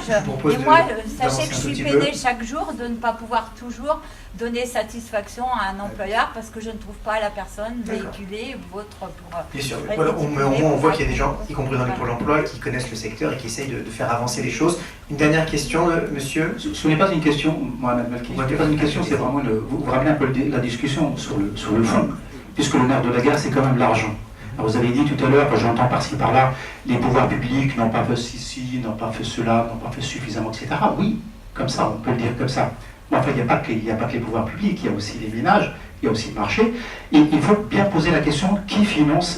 Et moi, sachez que je suis peinée chaque jour de ne pas pouvoir toujours donner satisfaction à un employeur parce que je ne trouve pas la personne véhiculée votre pour... Bien sûr, voilà, on voit qu'il y a des gens, y compris dans les pôles emploi, qui connaissent le secteur et qui essayent de faire avancer les choses. Une dernière question, monsieur. Ce n'est pas une question, Mohamed Malki, ce n'est pas une question, c'est vraiment, vous ramenez un peu la discussion sur le fond, puisque le nerf de la guerre, c'est quand même l'argent. Alors vous avez dit tout à l'heure, j'entends par-ci par-là, les pouvoirs publics n'ont pas fait ceci, n'ont pas fait cela, n'ont pas fait suffisamment, etc. Oui, comme ça, on peut le dire comme ça. Mais enfin, il n'y a pas que les pouvoirs publics, il y a aussi les ménages, il y a aussi le marché. Et il faut bien poser la question, qui finance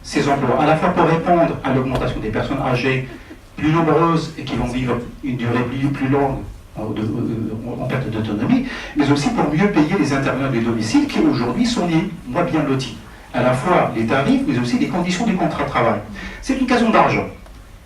ces emplois? À la fois pour répondre à l'augmentation des personnes âgées plus nombreuses et qui vont vivre une durée plus longue en perte d'autonomie, mais aussi pour mieux payer les intervenants du domicile qui aujourd'hui sont les moins bien lotis. À la fois les tarifs, mais aussi les conditions du contrat de travail. C'est une question d'argent.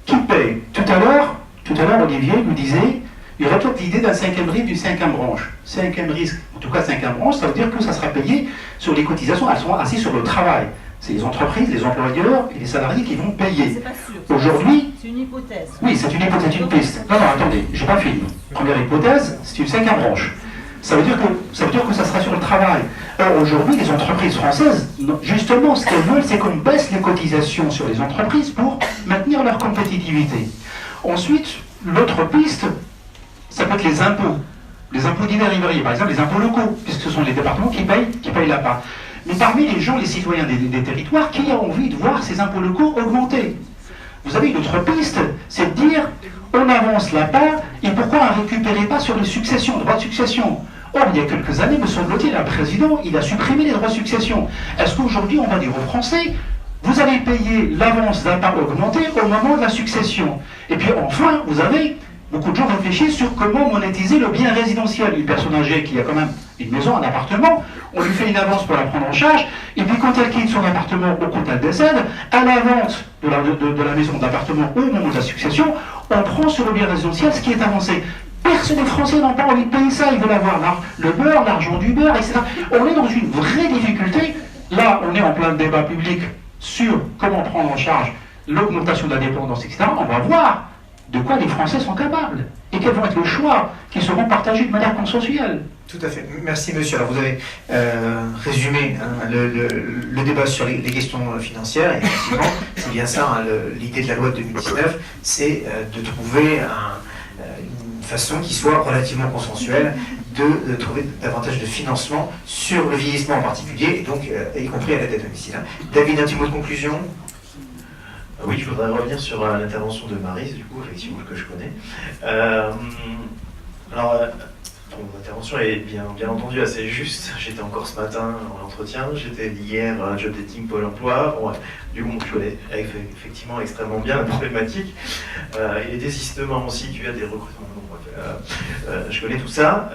Qui paye? Tout à l'heure, Olivier nous disait, il y aurait peut-être l'idée d'un cinquième risque, d'une cinquième branche. Cinquième risque, en tout cas cinquième branche, ça veut dire que ça sera payé sur les cotisations, elles sont assises sur le travail. C'est les entreprises, les employeurs et les salariés qui vont payer. C'est pas sûr. Aujourd'hui, c'est une hypothèse. Oui, c'est une hypothèse, c'est une piste. Non, attendez, j'ai pas fini. Première hypothèse, c'est une cinquième branche. Ça veut dire que ça sera sur le travail. Or, aujourd'hui, les entreprises françaises, justement, ce qu'elles veulent, c'est qu'on baisse les cotisations sur les entreprises pour maintenir leur compétitivité. Ensuite, l'autre piste, ça peut être les impôts divers et variés. Par exemple, les impôts locaux, puisque ce sont les départements qui payent la part. Mais parmi les gens, les citoyens des territoires, qui a envie de voir ces impôts locaux augmenter? Vous avez une autre piste, c'est de dire, on avance la part, et pourquoi on ne récupérait pas sur les successions, droits de succession? Or, il y a quelques années, me semble-t-il, un président, il a supprimé les droits de succession. Est-ce qu'aujourd'hui, on va dire aux Français, vous allez payer l'avance d'un part augmentée au moment de la succession? Et puis enfin, vous avez beaucoup de gens réfléchissent sur comment monétiser le bien résidentiel. Une personne âgée qui a quand même une maison, un appartement, on lui fait une avance pour la prendre en charge, et puis quand elle quitte son appartement ou quand elle décède, à la vente de la maison, d'appartement au moment de la succession, on prend sur le bien résidentiel ce qui est avancé. Personne des Français n'ont pas envie de payer ça, ils veulent avoir le beurre, l'argent du beurre, etc. On est dans une vraie difficulté. Là, on est en plein débat public sur comment prendre en charge l'augmentation de la dépendance, etc. On va voir de quoi les Français sont capables et quels vont être les choix qui seront partagés de manière consensuelle. Tout à fait. Merci monsieur. Alors vous avez résumé le débat sur les questions financières. Et effectivement, c'est bien ça, hein, l'idée de la loi de 2019, c'est de trouver une façon qui soit relativement consensuelle de trouver davantage de financement sur le vieillissement en particulier, et donc y compris à l'aide à domicile. David, un petit mot de conclusion? Oui, je voudrais revenir sur l'intervention de Maryse, du coup, effectivement, que je connais. Ton intervention est bien entendu assez juste. J'étais encore ce matin en entretien, j'étais hier à Job Dating Pôle emploi. Bon, du coup, je connais effectivement extrêmement bien la problématique. Et les désistements aussi, tu as des recrutements. Je connais tout ça.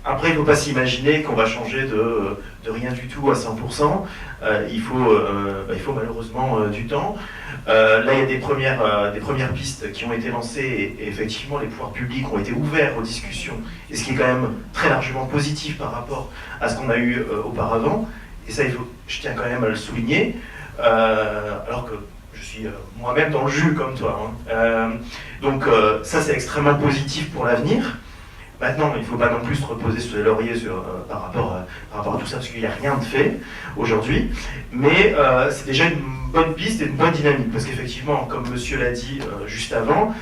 Après, il ne faut pas s'imaginer qu'on va changer de rien du tout à 100%. Il faut malheureusement du temps. Là, il y a des premières pistes qui ont été lancées et effectivement, les pouvoirs publics ont été ouverts aux discussions, et ce qui est quand même très largement positif par rapport à ce qu'on a eu auparavant. Et ça, je tiens quand même à le souligner, alors que je suis moi-même dans le jus comme toi. Hein. Donc ça, c'est extrêmement positif pour l'avenir. Maintenant, il ne faut pas non plus se reposer sur les lauriers par rapport à tout ça, parce qu'il n'y a rien de fait aujourd'hui. Mais c'est déjà une bonne piste et une bonne dynamique, parce qu'effectivement, comme monsieur l'a dit juste avant,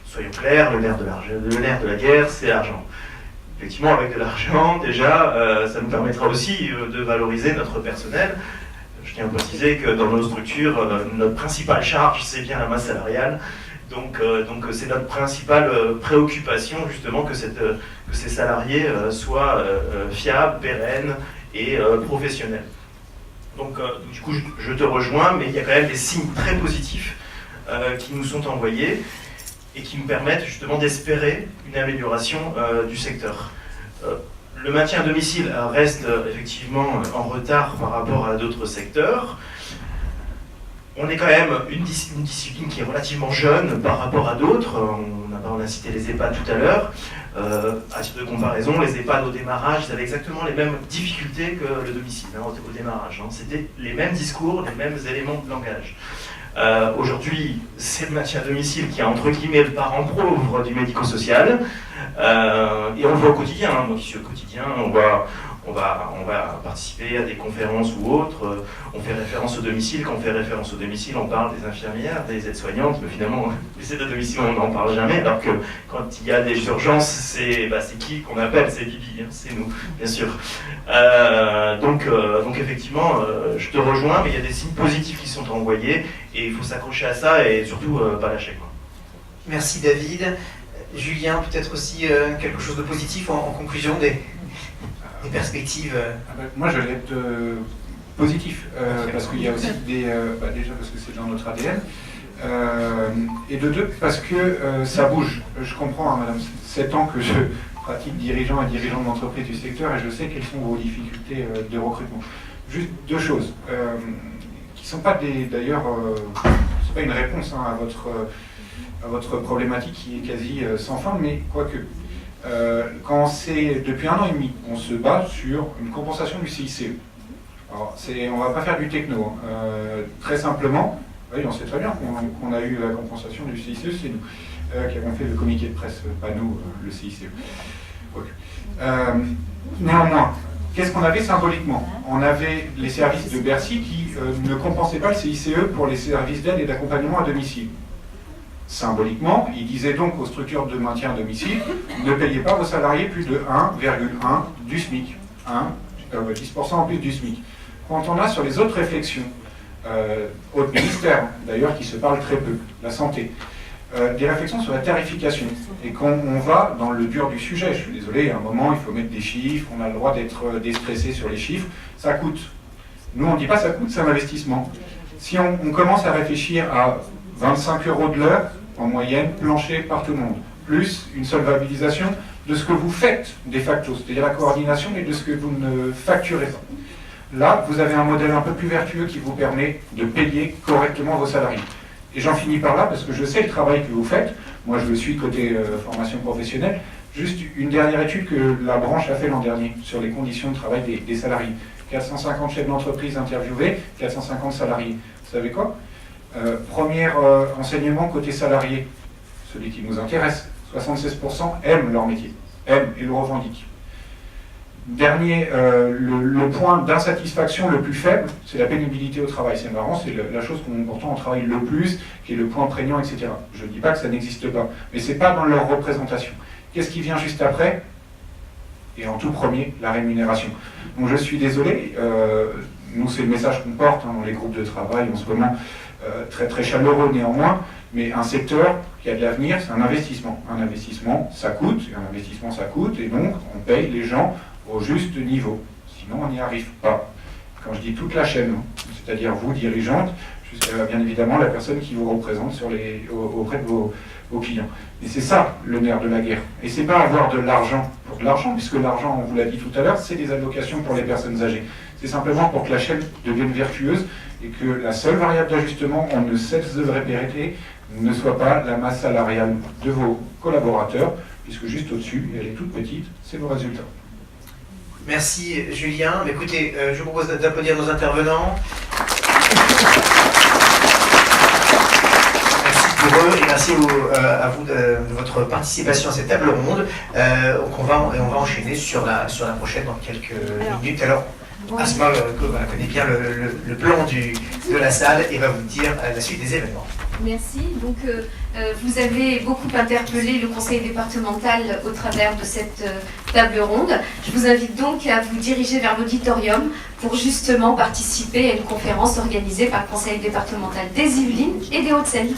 soyons clairs, le nerf de la guerre, c'est l'argent. effectivement, avec de l'argent, déjà, ça nous permettra aussi de valoriser notre personnel. Je tiens à préciser que dans nos structures, notre principale charge, c'est bien la masse salariale. Donc c'est notre principale préoccupation, justement, que ces salariés soient fiables, pérennes et professionnels. Donc, du coup, je te rejoins, mais il y a quand même des signes très positifs qui nous sont envoyés et qui nous permettent justement d'espérer une amélioration du secteur. Le maintien à domicile reste effectivement en retard par rapport à d'autres secteurs. On est quand même une discipline qui est relativement jeune par rapport à d'autres. On a cité les EHPAD tout à l'heure. À titre de comparaison, les EHPAD au démarrage, ils avaient exactement les mêmes difficultés que le domicile au démarrage. C'était les mêmes discours, les mêmes éléments de langage. Aujourd'hui, c'est le maintien à domicile qui est entre guillemets le parent pauvre du médico-social. Et on le voit au quotidien. Moi qui suis au quotidien, on va participer à des conférences ou autres. On fait référence au domicile. Quand on fait référence au domicile, on parle des infirmières, des aides-soignantes. Mais finalement, les aides à domicile, on n'en parle jamais. Alors que quand il y a des urgences, c'est qui qu'on appelle? C'est Bibi, c'est nous, bien sûr. Donc effectivement, je te rejoins, mais il y a des signes positifs qui sont envoyés. Et il faut s'accrocher à ça et surtout pas lâcher, quoi. Merci David. Julien, peut-être aussi quelque chose de positif en conclusion des perspectives. Moi, je vais être positif, parce qu'il y a aussi déjà parce que c'est dans notre ADN, et de deux, parce que ça bouge. Je comprends, madame, 7 ans que je pratique dirigeant et dirigeant d'entreprise du secteur, et je sais quelles sont vos difficultés de recrutement. Juste deux choses, qui ne sont pas d'ailleurs, c'est pas une réponse à votre problématique qui est quasi sans fin, mais quoique. Quand c'est depuis 1 an et demi, on se bat sur une compensation du CICE. Alors, on ne va pas faire du techno. Très simplement, oui, on sait très bien qu'on a eu la compensation du CICE, c'est nous qui avons fait le communiqué de presse, pas nous, le CICE. Néanmoins, qu'est-ce qu'on avait symboliquement? On avait les services de Bercy qui ne compensaient pas le CICE pour les services d'aide et d'accompagnement à domicile. Symboliquement, il disait donc aux structures de maintien à domicile, ne payez pas vos salariés plus de 1,1 du SMIC, 10% en plus du SMIC. Quand on a sur les autres réflexions, autres ministères d'ailleurs qui se parlent très peu, la santé, des réflexions sur la tarification, et qu'on va dans le dur du sujet, je suis désolé, à un moment il faut mettre des chiffres, on a le droit d'être déstressé sur les chiffres, ça coûte. Nous on ne dit pas ça coûte, c'est un investissement. Si on commence à réfléchir à 25 € de l'heure, en moyenne, plancher par tout le monde, plus une solvabilisation de ce que vous faites de facto, c'est-à-dire la coordination, et de ce que vous ne facturez pas. Là, vous avez un modèle un peu plus vertueux qui vous permet de payer correctement vos salariés. Et j'en finis par là, parce que je sais le travail que vous faites, moi je le suis côté formation professionnelle, juste une dernière étude que la branche a fait l'an dernier, sur les conditions de travail des salariés. 450 chefs d'entreprise interviewés, 450 salariés. Vous savez quoi ? Premier enseignement côté salarié, celui qui nous intéresse, 76% aiment leur métier, aiment et le revendiquent. Dernier, le point d'insatisfaction le plus faible, c'est la pénibilité au travail. C'est marrant, c'est la chose qu'on pourtant on travaille le plus, qui est le point prégnant, etc. Je ne dis pas que ça n'existe pas, mais ce n'est pas dans leur représentation. Qu'est-ce qui vient juste après? Et en tout premier, la rémunération. Donc je suis désolé, nous c'est le message qu'on porte dans les groupes de travail en ce moment, très très chaleureux néanmoins, mais un secteur qui a de l'avenir, c'est un investissement. Un investissement, ça coûte, et un investissement, ça coûte, et donc on paye les gens au juste niveau. Sinon, on n'y arrive pas. Quand je dis toute la chaîne, c'est-à-dire vous, dirigeantes, jusqu'à bien évidemment la personne qui vous représente auprès de vos clients. Et c'est ça le nerf de la guerre. Et c'est pas avoir de l'argent pour de l'argent, puisque l'argent, on vous l'a dit tout à l'heure, c'est des allocations pour les personnes âgées. C'est simplement pour que la chaîne devienne vertueuse et que la seule variable d'ajustement, on ne cesse de le répéter, ne soit pas la masse salariale de vos collaborateurs, puisque juste au-dessus, et elle est toute petite, c'est vos résultats. Merci Julien. Écoutez, je vous propose d'applaudir nos intervenants. Merci pour eux et merci à vous de votre participation à cette table ronde. On va enchaîner sur la prochaine dans quelques minutes. Alors, Asma connaît bien le plan de la salle et va vous dire la suite des événements. Merci. Donc, vous avez beaucoup interpellé le conseil départemental au travers de cette table ronde. Je vous invite donc à vous diriger vers l'auditorium pour justement participer à une conférence organisée par le conseil départemental des Yvelines et des Hauts-de-Seine.